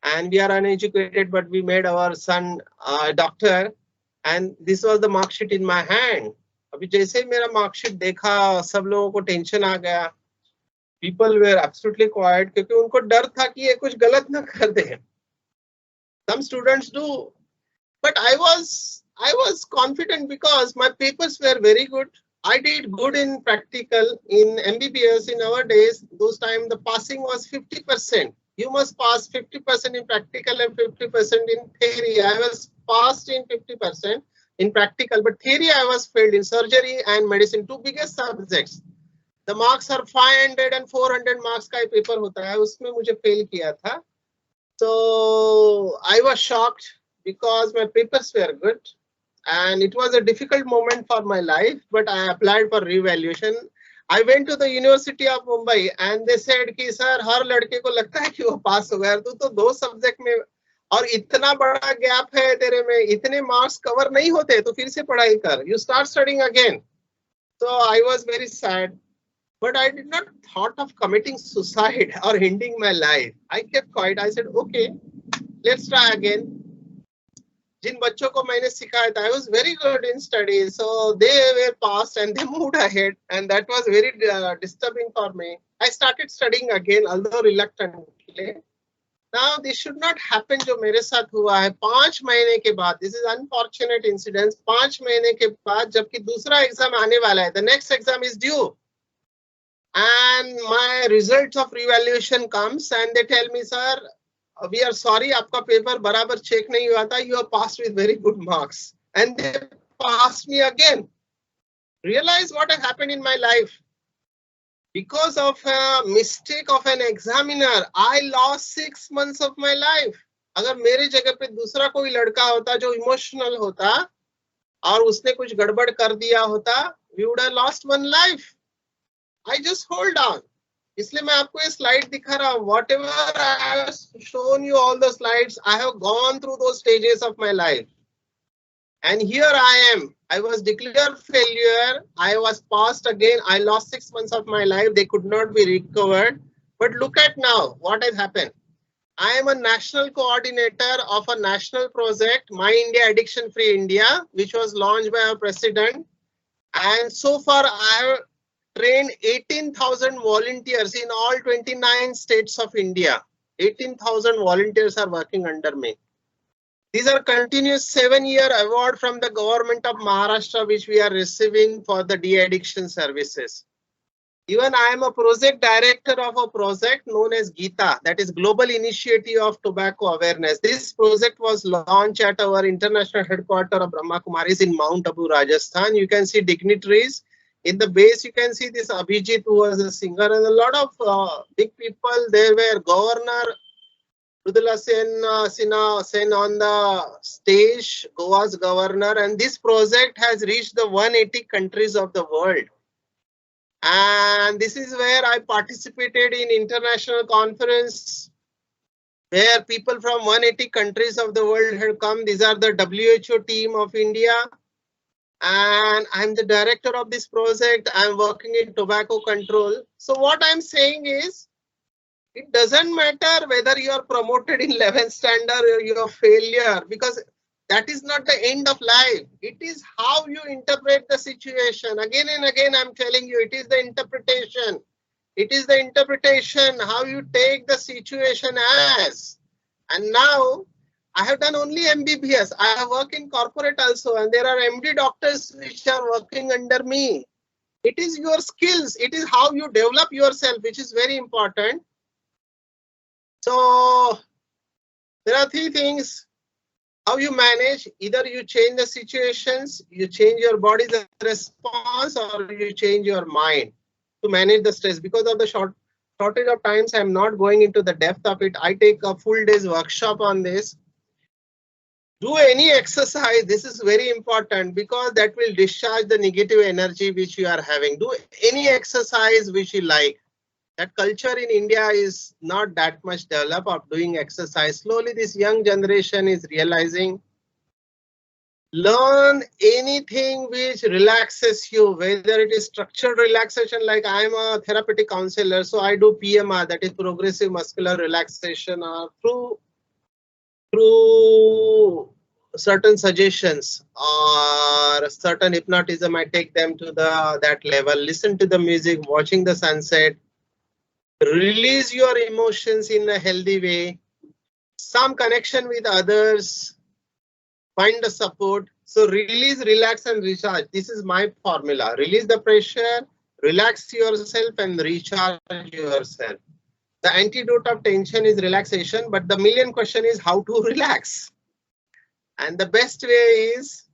Speaker 4: and we are uneducated, but we made our son a doctor. And this was the mark sheet in my hand. अभी जैसे मेरा mark sheet देखा, सब लोगों को tension आ गया. People were absolutely quiet क्योंकि उनको डर था कि ये कुछ गलत ना कर दे. Some students do, but I was confident because my papers were very good. I did good in practical. In MBBS in our days, those time the passing was 50%. You must pass 50% in practical and 50% in theory. I was passed in 50% in practical, but theory I was failed in surgery and medicine, 2 biggest subjects. The marks are 500 and 400 marks का paper होता है, उसमें मुझे fail किया था. So I was shocked because my papers were good and it was a difficult moment for my life, but I applied for revaluation. I went to the University of Mumbai and they said कि sir हर लड़के को लगता है कि वो पास हो गया, तू तो 2 सब्जेक्ट में और इतना बड़ा गैप है तेरे में, इतने मार्क्स कवर नहीं होते, तो फिर से पढ़ाई कर, you start studying again. So I was very sad. But I did not thought of committing suicide or ending my life. I kept quiet. I said, okay, let's try again. जिन बच्चों को मैंने सिखाया था, I was very good in studies, so they were passed and they moved ahead, and that was very disturbing for me. I started studying again, although reluctantly. Now this should not happen जो मेरे साथ हुआ है. 5 महीने के बाद, this is unfortunate incidents. 5 महीने के बाद, जबकि दूसरा एग्जाम आने वाला है, the next exam is due. And my results of revaluation comes and they tell me, sir, we are sorry, आपका पेपर बराबर चेक नहीं हुआ था, you are passed with very good marks. And they passed me again. Realize what has happened in my life. Because of a mistake of an examiner, I lost 6 months of my life. अगर मेरे जगह पे दूसरा कोई लड़का होता जो emotional होता और उसने कुछ गड़बड़ कर दिया होता, we would have lost 1 life. I just hold on. इसलिए मैं आपको ये slide दिखा रहा हूँ. Whatever I have shown you, all the slides, I have gone through those stages of my life. And here I am. I was declared failure. I was passed again. I lost 6 months of my life. They could not be recovered. But look at now what has happened. I am a national coordinator of a national project, My India Addiction Free India, which was launched by our president. And so far I have trained 18,000 volunteers in all 29 states of India. 18,000 volunteers are working under me. These are continuous 7-year award from the government of Maharashtra, which we are receiving for the de-addiction services. Even I am a project director of a project known as GITA, that is Global Initiative of Tobacco Awareness. This project was launched at our international headquarters of Brahma Kumaris in Mount Abu, Rajasthan. You can see dignitaries. In the base, you can see this Abhijit, who was a singer, and a lot of big people. There were Governor Mridula Sen on the stage, Goa's governor, and this project has reached the 180 countries of the world. And this is where I participated in international conference where people from 180 countries of the world had come. These are the WHO team of India. And I'm the director of this project. I'm working in tobacco control. So what I'm saying is, it doesn't matter whether you are promoted in 11th standard or you are failure, because that is not the end of life. It is how you interpret the situation. Again and again, I'm telling you, it is the interpretation. It is the interpretation, how you take the situation as. And now, I have done only MBBS. I have worked in corporate also, and there are MD doctors which are working under me. It is your skills. It is how you develop yourself, which is very important. So, there are three things. How you manage, either you change the situations, you change your body's response, or you change your mind to manage the stress. Because of the shortage of times, I'm not going into the depth of it. I take a full day's workshop on this. Do any exercise. This is very important because that will discharge the negative energy which you are having. Do any exercise which you like. That culture in India is not that much developed of doing exercise. Slowly this young generation is realizing. Learn anything which relaxes you, whether it is structured relaxation, like I am a therapeutic counselor, so I do PMR, that is progressive muscular relaxation, or through certain suggestions or certain hypnotism, I take them to that level. Listen to the music, watching the sunset. Release your emotions in a healthy way. Some connection with others. Find the support. So release, relax, and recharge. This is my formula. Release the pressure, relax yourself, and recharge yourself. The antidote of tension is relaxation, but the million question is how to relax. And the best way is,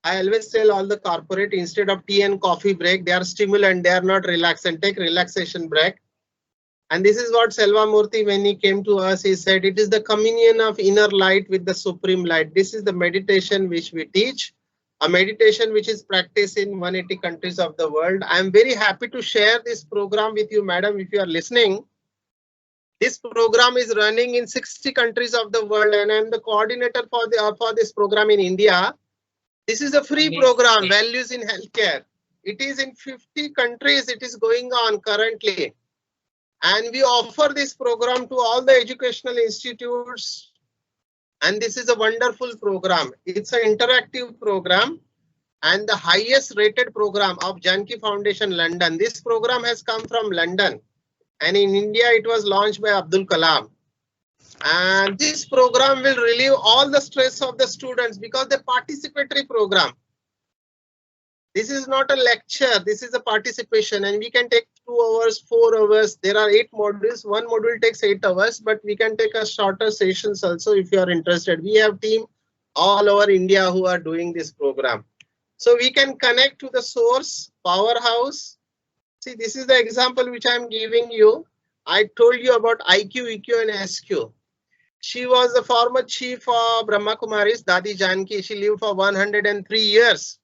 Speaker 4: I always tell all the corporate, instead of tea and coffee break, they are stimulant, they are not relaxant. Take relaxation break. And this is what Selva Murthy, when he came to us, he said, it is the communion of inner light with the supreme light. This is the meditation which we teach, a meditation which is practiced in 180 countries of the world. I am very happy to share this program with you, madam, if you are listening. This program is running in 60 countries of the world, and I am the coordinator for this program in India. This is a free program, Values in Healthcare. It is in 50 countries, it is going on currently. And we offer this program to all the educational institutes. And this is a wonderful program. It's an interactive program and the highest rated program of Janki Foundation, London. This program has come from London. And in India, it was launched by Abdul Kalam. And this program will relieve all the stress of the students because the participatory program. This is not a lecture, this is a participation, and we can take 2 hours, 4 hours. There are 8 modules. One module takes 8 hours, but we can take a shorter sessions also if you are interested. We have team all over India who are doing this program. So we can connect to the source, powerhouse. See, this is the example which I am giving you. I told you about IQ, EQ, and SQ. She was the former chief of Brahma Kumaris, Dadi Janki. She lived for 103 years.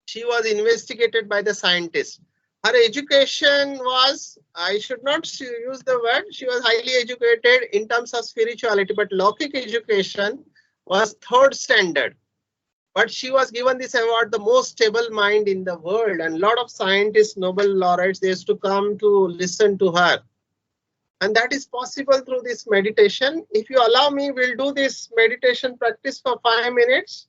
Speaker 4: She was investigated by the scientists. Her education was, I should not use the word, she was highly educated in terms of spirituality, but Lokik education was 3rd standard. But she was given this award, the most stable mind in the world, and a lot of scientists, Nobel laureates, they used to come to listen to her. And that is possible through this meditation. If you allow me, we'll do this meditation practice for 5 minutes.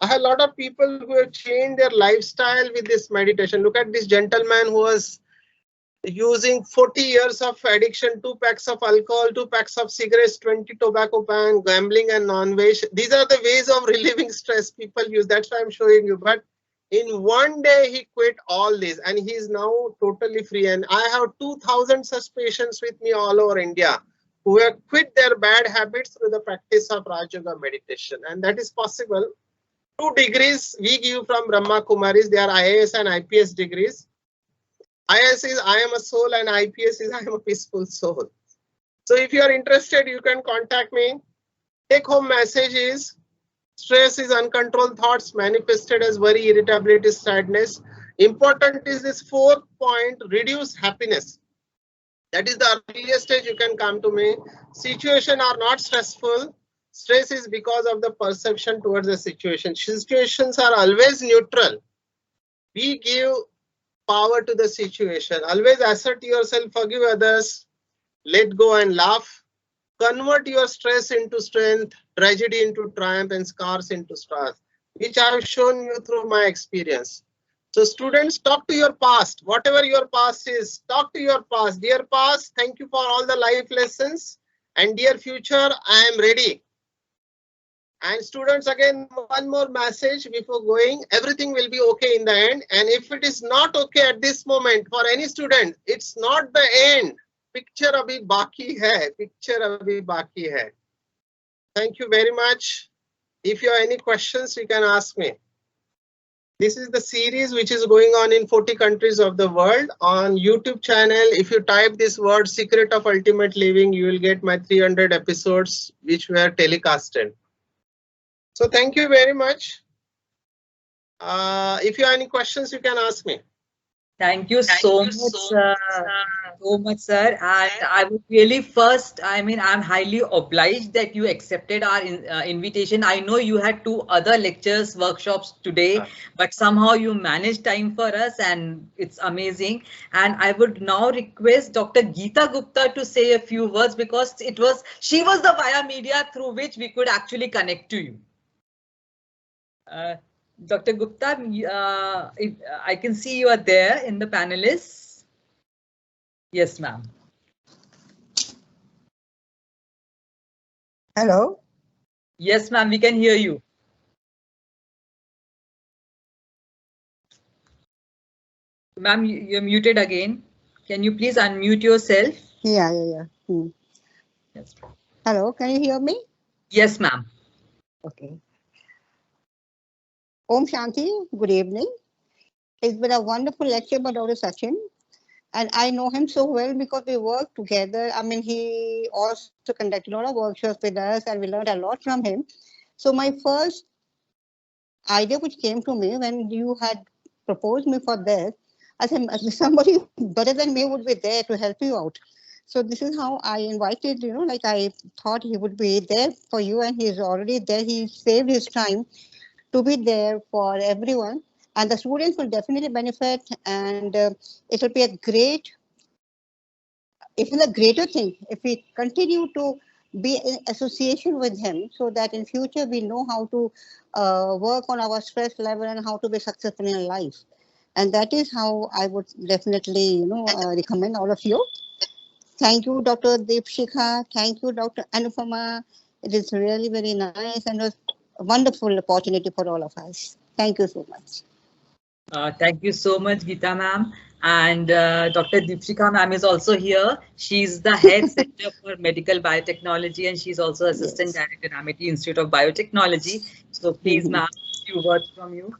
Speaker 4: I have a lot of people who have changed their lifestyle with this meditation. Look at this gentleman who was using 40 years of addiction, 2 packs of alcohol, 2 packs of cigarettes, 20 tobacco pan, gambling and non-veg. These are the ways of relieving stress people use. That's why I'm showing you. But In one day, he quit all this and he is now totally free. And I have 2,000 such patients with me all over India who have quit their bad habits through the practice of Raj Yoga meditation. And that is possible. 2 degrees we give from Brahma Kumaris. They are IAS and IPS degrees. IAS is I am a soul and IPS is I am a peaceful soul. So if you are interested, you can contact me. Take home message is stress is uncontrolled thoughts manifested as worry, irritability, sadness. Important is this 4th point, reduce happiness. That is the earliest stage you can come to me. Situation are not stressful. Stress is because of the perception towards the situation. Situations are always neutral. We give power to the situation. Always assert yourself, forgive others, let go and laugh. Convert your stress into strength, tragedy into triumph, and scars into stars, which I have shown you through my experience. So students, talk to your past. Whatever your past is, talk to your past. Dear past, thank you for all the life lessons. And dear future, I am ready. And students, again, one more message before going. Everything will be okay in the end. And if it is not okay at this moment for any student, it's not the end. Picture abhi baki hai. Picture abhi baki hai. Thank you very much. If you have any questions, you can ask me. This is the series which is going on in 40 countries of the world. On YouTube channel, if you type this word Secret of Ultimate Living, you will get my 300 episodes which were telecasted. So thank you very much. If you have any questions, you can ask me.
Speaker 1: Thank you so much, sir. And I would really first, I'm highly obliged that you accepted our invitation. I know you had 2 other lectures, workshops today, but somehow you managed time for us and it's amazing. And I would now request Dr. Geeta Gupta to say a few words because she was the via media through which we could actually connect to you. Dr. Gupta, I can see you are there in the panelists. Yes, ma'am.
Speaker 6: Hello.
Speaker 1: Yes, ma'am, we can hear you. Ma'am, you're muted again. Can you please unmute yourself?
Speaker 6: Yeah.
Speaker 1: Yes.
Speaker 6: Hello, can you hear me?
Speaker 1: Yes, ma'am.
Speaker 6: Okay. Om Shanti, good evening. It's been a wonderful lecture by Dr. Sachin. And I know him so well because we work together. I mean, he also conducted a lot of workshops with us and we learned a lot from him. So my first idea which came to me when you had proposed me for this, I said, somebody better than me would be there to help you out. So this is how I invited, like I thought he would be there for you and he's already there. He saved his time to be there for everyone, and the students will definitely benefit, and it will be a greater thing if we continue to be in association with him so that in future we know how to work on our stress level and how to be successful in life. And that is how I would definitely, recommend all of you. Thank you, Dr. Deepshikha. Thank you, Dr. Anupama. It is really very nice and was a wonderful opportunity for all of us. Thank you so much.
Speaker 1: Thank you so much, Geeta ma'am. And Dr. Deepshikha ma'am is also here. She's the head center for medical biotechnology and she's also assistant director at Amity Institute of Biotechnology. So please, ma'am, a few words from you.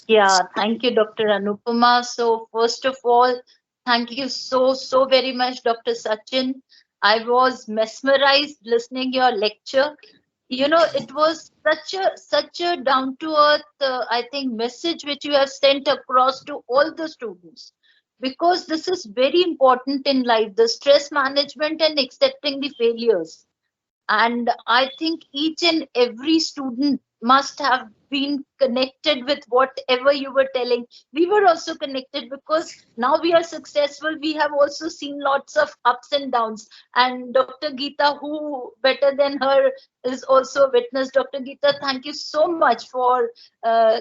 Speaker 7: Yeah, thank you, Dr. Anupama. So first of all, thank you so very much, Dr. Sachin. I was mesmerized listening your lecture. It was such a down to earth, I think, message which you have sent across to all the students, because this is very important in life, the stress management and accepting the failures. And I think each and every student must have been connected with whatever you were telling. We were also connected because now we are successful. We have also seen lots of ups and downs. And Dr. Geeta, who better than her is also a witness. Dr. Geeta, thank you so much for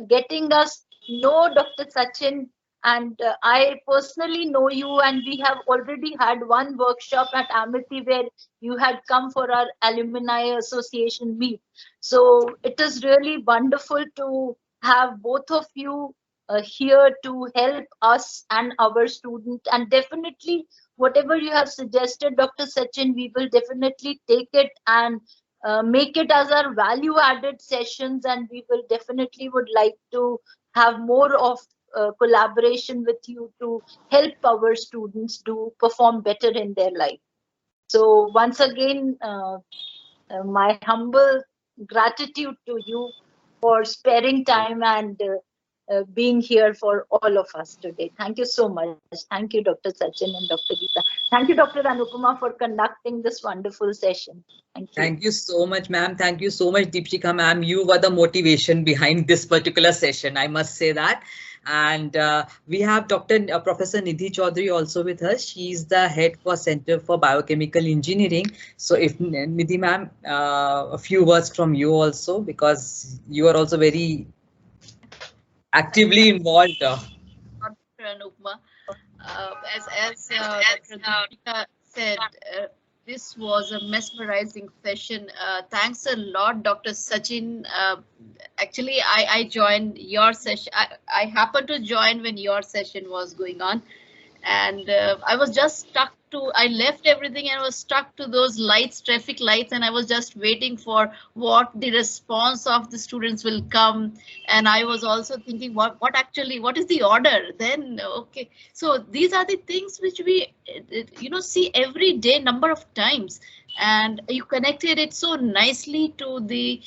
Speaker 7: getting us know Dr. Sachin. And I personally know you, and we have already had one workshop at Amity where you had come for our alumni association meet. So it is really wonderful to have both of you here to help us and our students. And definitely, whatever you have suggested, Dr. Sachin, we will definitely take it and make it as our value-added sessions. And we will definitely would like to have more of collaboration with you to help our students to perform better in their life. So once again, my humble gratitude to you for sparing time and being here for all of us today. Thank you so much. Thank you, Dr. Sachin and Dr. Geeta. Thank you, Dr. Anupama, for conducting this wonderful session. Thank you.
Speaker 1: Thank you so much, ma'am. Thank you so much, Deepshika, ma'am. You were the motivation behind this particular session, I must say that. And we have Professor Nidhi Chaudhary also with us. She's the head for Center for Biochemical Engineering. So if Nidhi ma'am, a few words from you also, because you are also very actively involved.
Speaker 8: Dr. Anupama, as Dr. Deepika said, this was a mesmerizing session. Thanks a lot, Dr. Sachin. Actually, I joined your session. I happened to join when your session was going on, and I was just stuck to, I left everything and was stuck to those lights, traffic lights, and I was just waiting for what the response of the students will come. And I was also thinking what is the order then? Okay, so these are the things which we see every day, number of times, and you connected it so nicely to the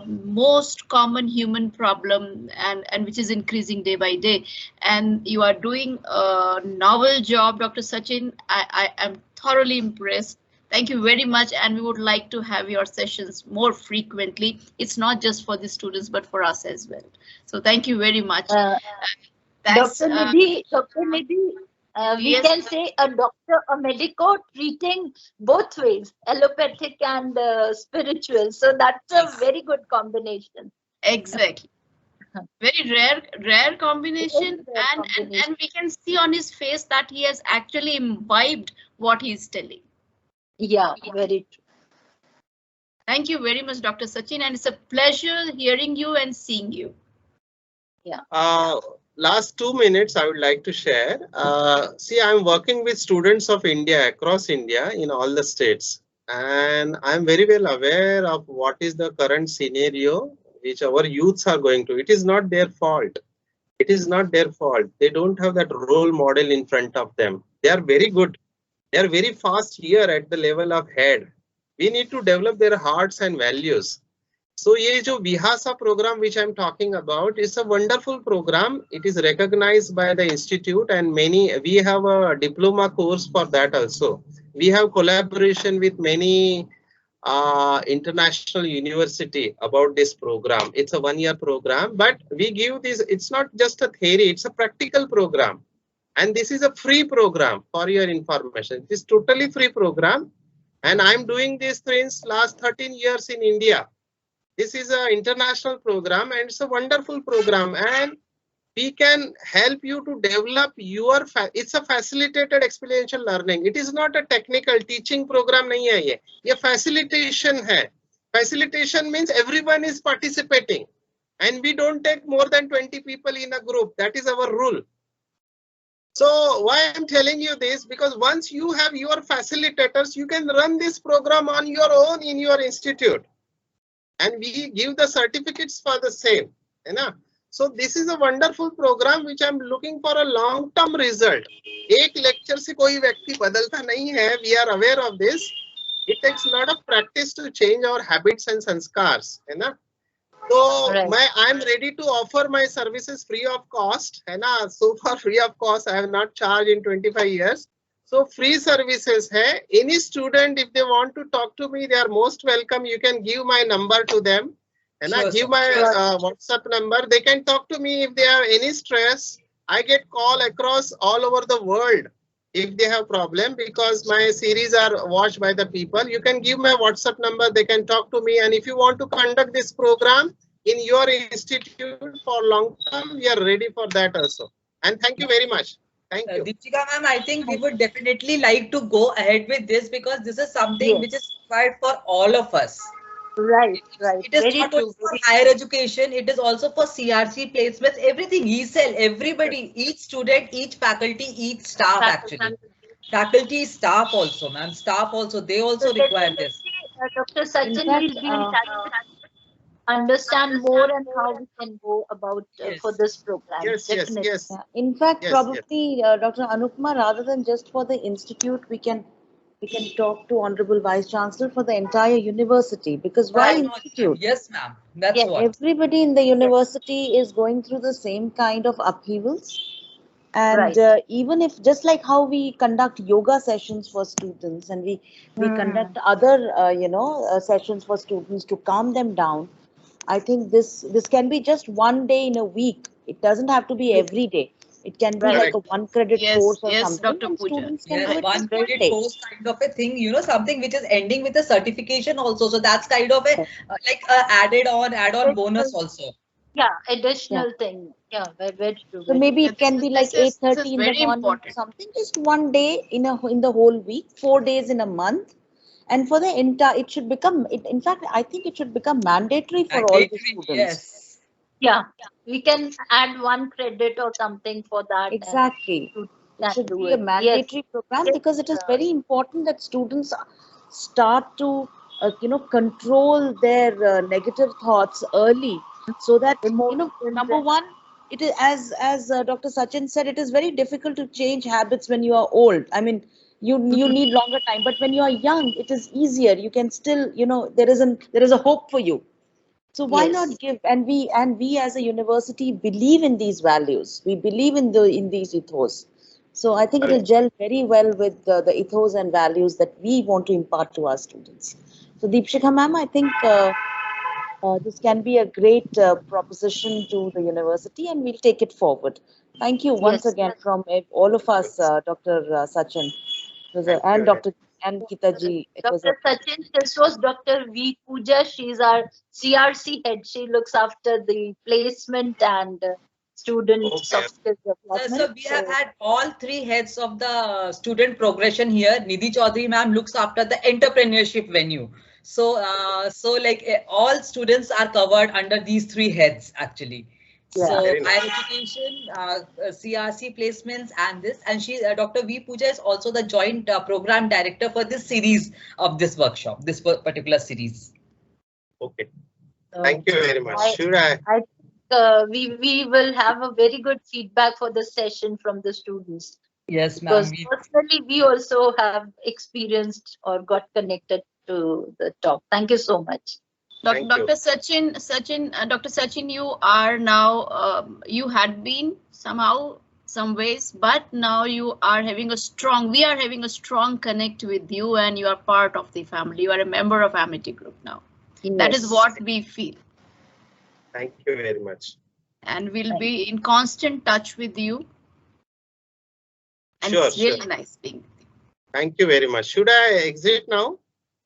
Speaker 8: most common human problem, and which is increasing day by day. And you are doing a novel job, Dr. Sachin. I am thoroughly impressed. Thank you very much, and we would like to have your sessions more frequently. It's not just for the students, but for us as well. So thank you very much.
Speaker 7: Thanks, Dr. Nidhi, we yes, can say a doctor, a medico treating both ways, allopathic and spiritual. So that's a very good combination.
Speaker 8: Exactly. Very rare combination, and we can see on his face that he has actually imbibed what he is telling.
Speaker 7: Yeah, very true.
Speaker 8: Thank you very much, Dr. Sachin, and it's a pleasure hearing you and seeing you.
Speaker 7: Yeah.
Speaker 4: Last 2 minutes I would like to share. See, I'm working with students of India, across India, in all the states, and I'm very well aware of what is the current scenario which our youths are going to. It is not their fault. It is not their fault. They don't have that role model in front of them. They are very good. They are very fast here at the level of head. We need to develop their hearts and values. So ye jo Vihasa program which I'm talking about is a wonderful program. It is recognized by the institute, and we have a diploma course for that also. We have collaboration with many international university about this program. It's a 1-year program, but we give this, it's not just a theory, it's a practical program. And this is a free program for your information. It is totally free program. And I'm doing this since last 13 years in India. This is an international program, and it's a wonderful program. And we can help you to develop your, it's a facilitated experiential learning. It is not a technical teaching program. Nahi hai ye. Ye facilitation hai. Facilitation means everyone is participating, and we don't take more than 20 people in a group. That is our rule. So why I'm telling you this, because once you have your facilitators, you can run this program on your own in your institute, and we give the certificates for the same. You know? So this is a wonderful program which I'm looking for a long-term result. एक lecture से कोई व्यक्ति बदलता नहीं है. We are aware of this. It takes a lot of practice to change our habits and sanskars. है ना? So I'm ready to offer my services free of cost. है ना? So far free of cost, I have not charged in 25 years. So free services hai. Any student, if they want to talk to me, they are most welcome. You can give my number to them. And I give my WhatsApp number. They can talk to me if they have any stress. I get call across all over the world if they have problem, because my series are watched by the people. You can give my WhatsApp number. They can talk to me. And if you want to conduct this program in your institute for long term, we are ready for that also. And thank you very much. Thank you.
Speaker 1: Deepshika ma'am, I think we would definitely like to go ahead with this, because this is something which is required for all of us.
Speaker 7: Right.
Speaker 1: It is
Speaker 7: Very
Speaker 1: not
Speaker 7: true.
Speaker 1: only for higher education, it is also for CRC placements, everything. He said everybody, each student, each faculty, each staff actually. Faculty, staff also, ma'am. Staff also, they also require this.
Speaker 7: Dr. Sachin
Speaker 9: In
Speaker 7: will
Speaker 9: fact,
Speaker 7: be in touch, understand more and how we can go about for this program.
Speaker 4: Yes,
Speaker 7: Definitely.
Speaker 4: yes.
Speaker 9: yeah, in fact,
Speaker 4: Yes,
Speaker 9: probably Dr. Anupma, rather than just for the institute, we can talk to Honorable Vice Chancellor for the entire university, because
Speaker 1: Why
Speaker 9: why
Speaker 1: not?
Speaker 9: institute?
Speaker 1: Yes, ma'am. That's
Speaker 9: Yeah,
Speaker 1: what.
Speaker 9: everybody in the university is going through the same kind of upheavals. And
Speaker 7: Right.
Speaker 9: even if, just like how we conduct yoga sessions for students, and we conduct other sessions for students to calm them down, I think this can be just one day in a week. It doesn't have to be every day. It can be like
Speaker 4: Correct.
Speaker 9: a 1 credit
Speaker 8: Yes,
Speaker 9: course or
Speaker 8: yes,
Speaker 9: something,
Speaker 8: Dr.
Speaker 9: and
Speaker 8: Pooja.
Speaker 9: students can do
Speaker 1: Yes,
Speaker 9: it
Speaker 1: one
Speaker 9: just one
Speaker 1: credit
Speaker 9: day.
Speaker 1: course kind of a thing, something which is ending with a certification also. So that's kind of a like a add-on bonus also.
Speaker 7: Yeah,
Speaker 9: Yeah.
Speaker 7: additional thing. Yeah, very true.
Speaker 9: So
Speaker 7: Very
Speaker 9: maybe
Speaker 8: Yeah,
Speaker 9: it can be like
Speaker 8: this is
Speaker 9: 8:30 in the
Speaker 8: very
Speaker 9: morning or
Speaker 8: important.
Speaker 9: something, just one day in the whole week, 4 days in a month. And for the entire, it should become, in fact, I think it should become mandatory for all the
Speaker 1: Mandatory,
Speaker 9: students.
Speaker 1: yes.
Speaker 7: Yeah, we can add 1 credit or something for that.
Speaker 9: Exactly.
Speaker 7: And
Speaker 9: It should
Speaker 7: do
Speaker 9: be a
Speaker 7: it.
Speaker 9: mandatory program,
Speaker 7: Yes.
Speaker 9: because it is very important that students start to, control their negative thoughts early, so that, number one, it is, as Dr. Sachin said, it is very difficult to change habits when you are old. I mean, you need longer time, but when you are young, it is easier. You can still, there is a hope for you. So why
Speaker 7: Yes.
Speaker 9: not give? And we as a university believe in these values. We believe in these ethos. So I think it will gel very well with the ethos and values that we want to impart to our students. So Deepshikha ma'am, I think this can be a great proposition to the university, and we'll take it forward. Thank you once
Speaker 7: Yes.
Speaker 9: again from all of us, Dr. Sachin,
Speaker 4: Thank
Speaker 9: and
Speaker 4: you.
Speaker 9: Dr. and Gita ji. It was a
Speaker 7: Dr. Sachin, this was Dr. V. Pooja. She's our CRC head. She looks after the placement and student
Speaker 4: Okay.
Speaker 7: soft skills development.
Speaker 1: So we have had all three heads of the student progression here. Nidhi Chaudhary ma'am looks after the entrepreneurship venue. So, all students are covered under these three heads actually.
Speaker 7: Yeah.
Speaker 1: So
Speaker 4: Very nice.
Speaker 1: higher education, CRC placements, and this. And Dr. V. Pooja is also the joint program director for this series of this workshop, this particular series.
Speaker 4: Okay. Thank you very much. Should I?
Speaker 7: We will have a very good feedback for the session from the students.
Speaker 1: Yes, ma'am.
Speaker 7: Because personally, we also have experienced or got connected to the talk. Thank you so much.
Speaker 4: Thank you.
Speaker 8: Dr. Sachin, you are now, you had been somehow, some ways, but now you are having we are having a strong connect with you, and you are part of the family. You are a member of Amity Group now.
Speaker 7: Yes.
Speaker 8: That is what we feel.
Speaker 4: Thank you very much.
Speaker 8: And we'll be in constant touch with you. And
Speaker 4: Sure,
Speaker 8: it's really
Speaker 4: sure.
Speaker 8: nice being with you.
Speaker 4: Thank you very much. Should I exit now?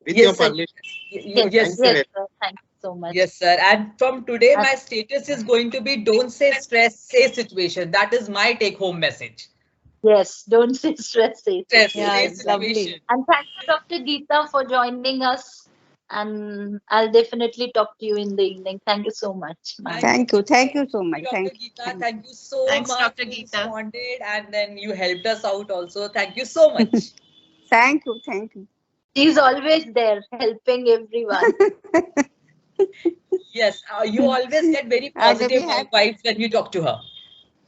Speaker 4: With
Speaker 1: Yes,
Speaker 4: your
Speaker 1: sir.
Speaker 4: permission.
Speaker 1: Yes,
Speaker 4: sir.
Speaker 7: Yes, sir. Thank you so much.
Speaker 1: Yes, sir. And from today, my status is going to be don't say stress, say situation. That is my take home message.
Speaker 7: Yes, don't say stress. Say
Speaker 1: Stress,
Speaker 9: Yeah,
Speaker 1: say
Speaker 9: it's lovely.
Speaker 1: situation.
Speaker 7: And thank you, Dr. Geeta, for joining us. And I'll definitely talk to you in the evening. Thank you so much. ma'am.
Speaker 6: Thank you so much.
Speaker 1: Dr.
Speaker 6: Thank you.
Speaker 1: Geeta, thank you so
Speaker 8: Thanks,
Speaker 1: much.
Speaker 8: Dr.
Speaker 1: You
Speaker 8: Geeta.
Speaker 1: responded and then you helped us out also. Thank you so much.
Speaker 6: Thank you.
Speaker 7: She's always there helping everyone.
Speaker 1: Yes, you always get very positive vibes when you talk to her.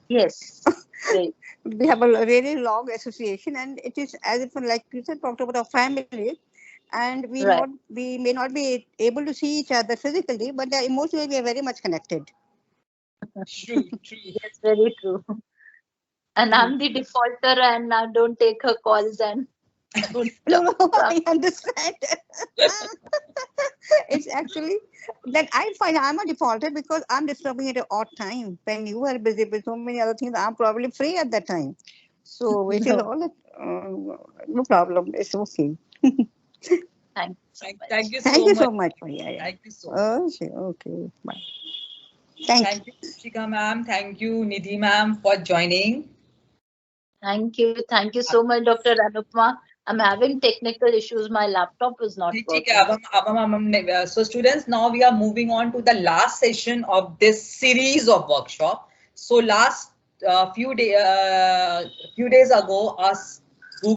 Speaker 7: Yes. Great.
Speaker 6: We have a really long association, and it is as if, like you said, talked about our family, and we may not be able to see each other physically, but emotionally we are very much connected.
Speaker 1: True.
Speaker 7: Yes, very true. And I'm the defaulter, and I don't take her calls and
Speaker 6: No, I understand. It's actually that I find I'm a defaulter because I'm disturbing at an odd time. When you are busy with so many other things, I'm probably free at that time. So it is all no problem. It's okay.
Speaker 7: Thank you
Speaker 1: Thank you so much.
Speaker 6: Yeah.
Speaker 1: Thank you so much.
Speaker 6: Okay. Bye.
Speaker 1: Thank you, Shika ma'am. Thank you, Nidhi ma'am, for joining.
Speaker 7: Thank you. Thank you so much, Dr. Anupma. I'm having technical issues. My laptop is not working.
Speaker 1: So students, now we are moving on to the last session of this series of workshop. So last few days ago,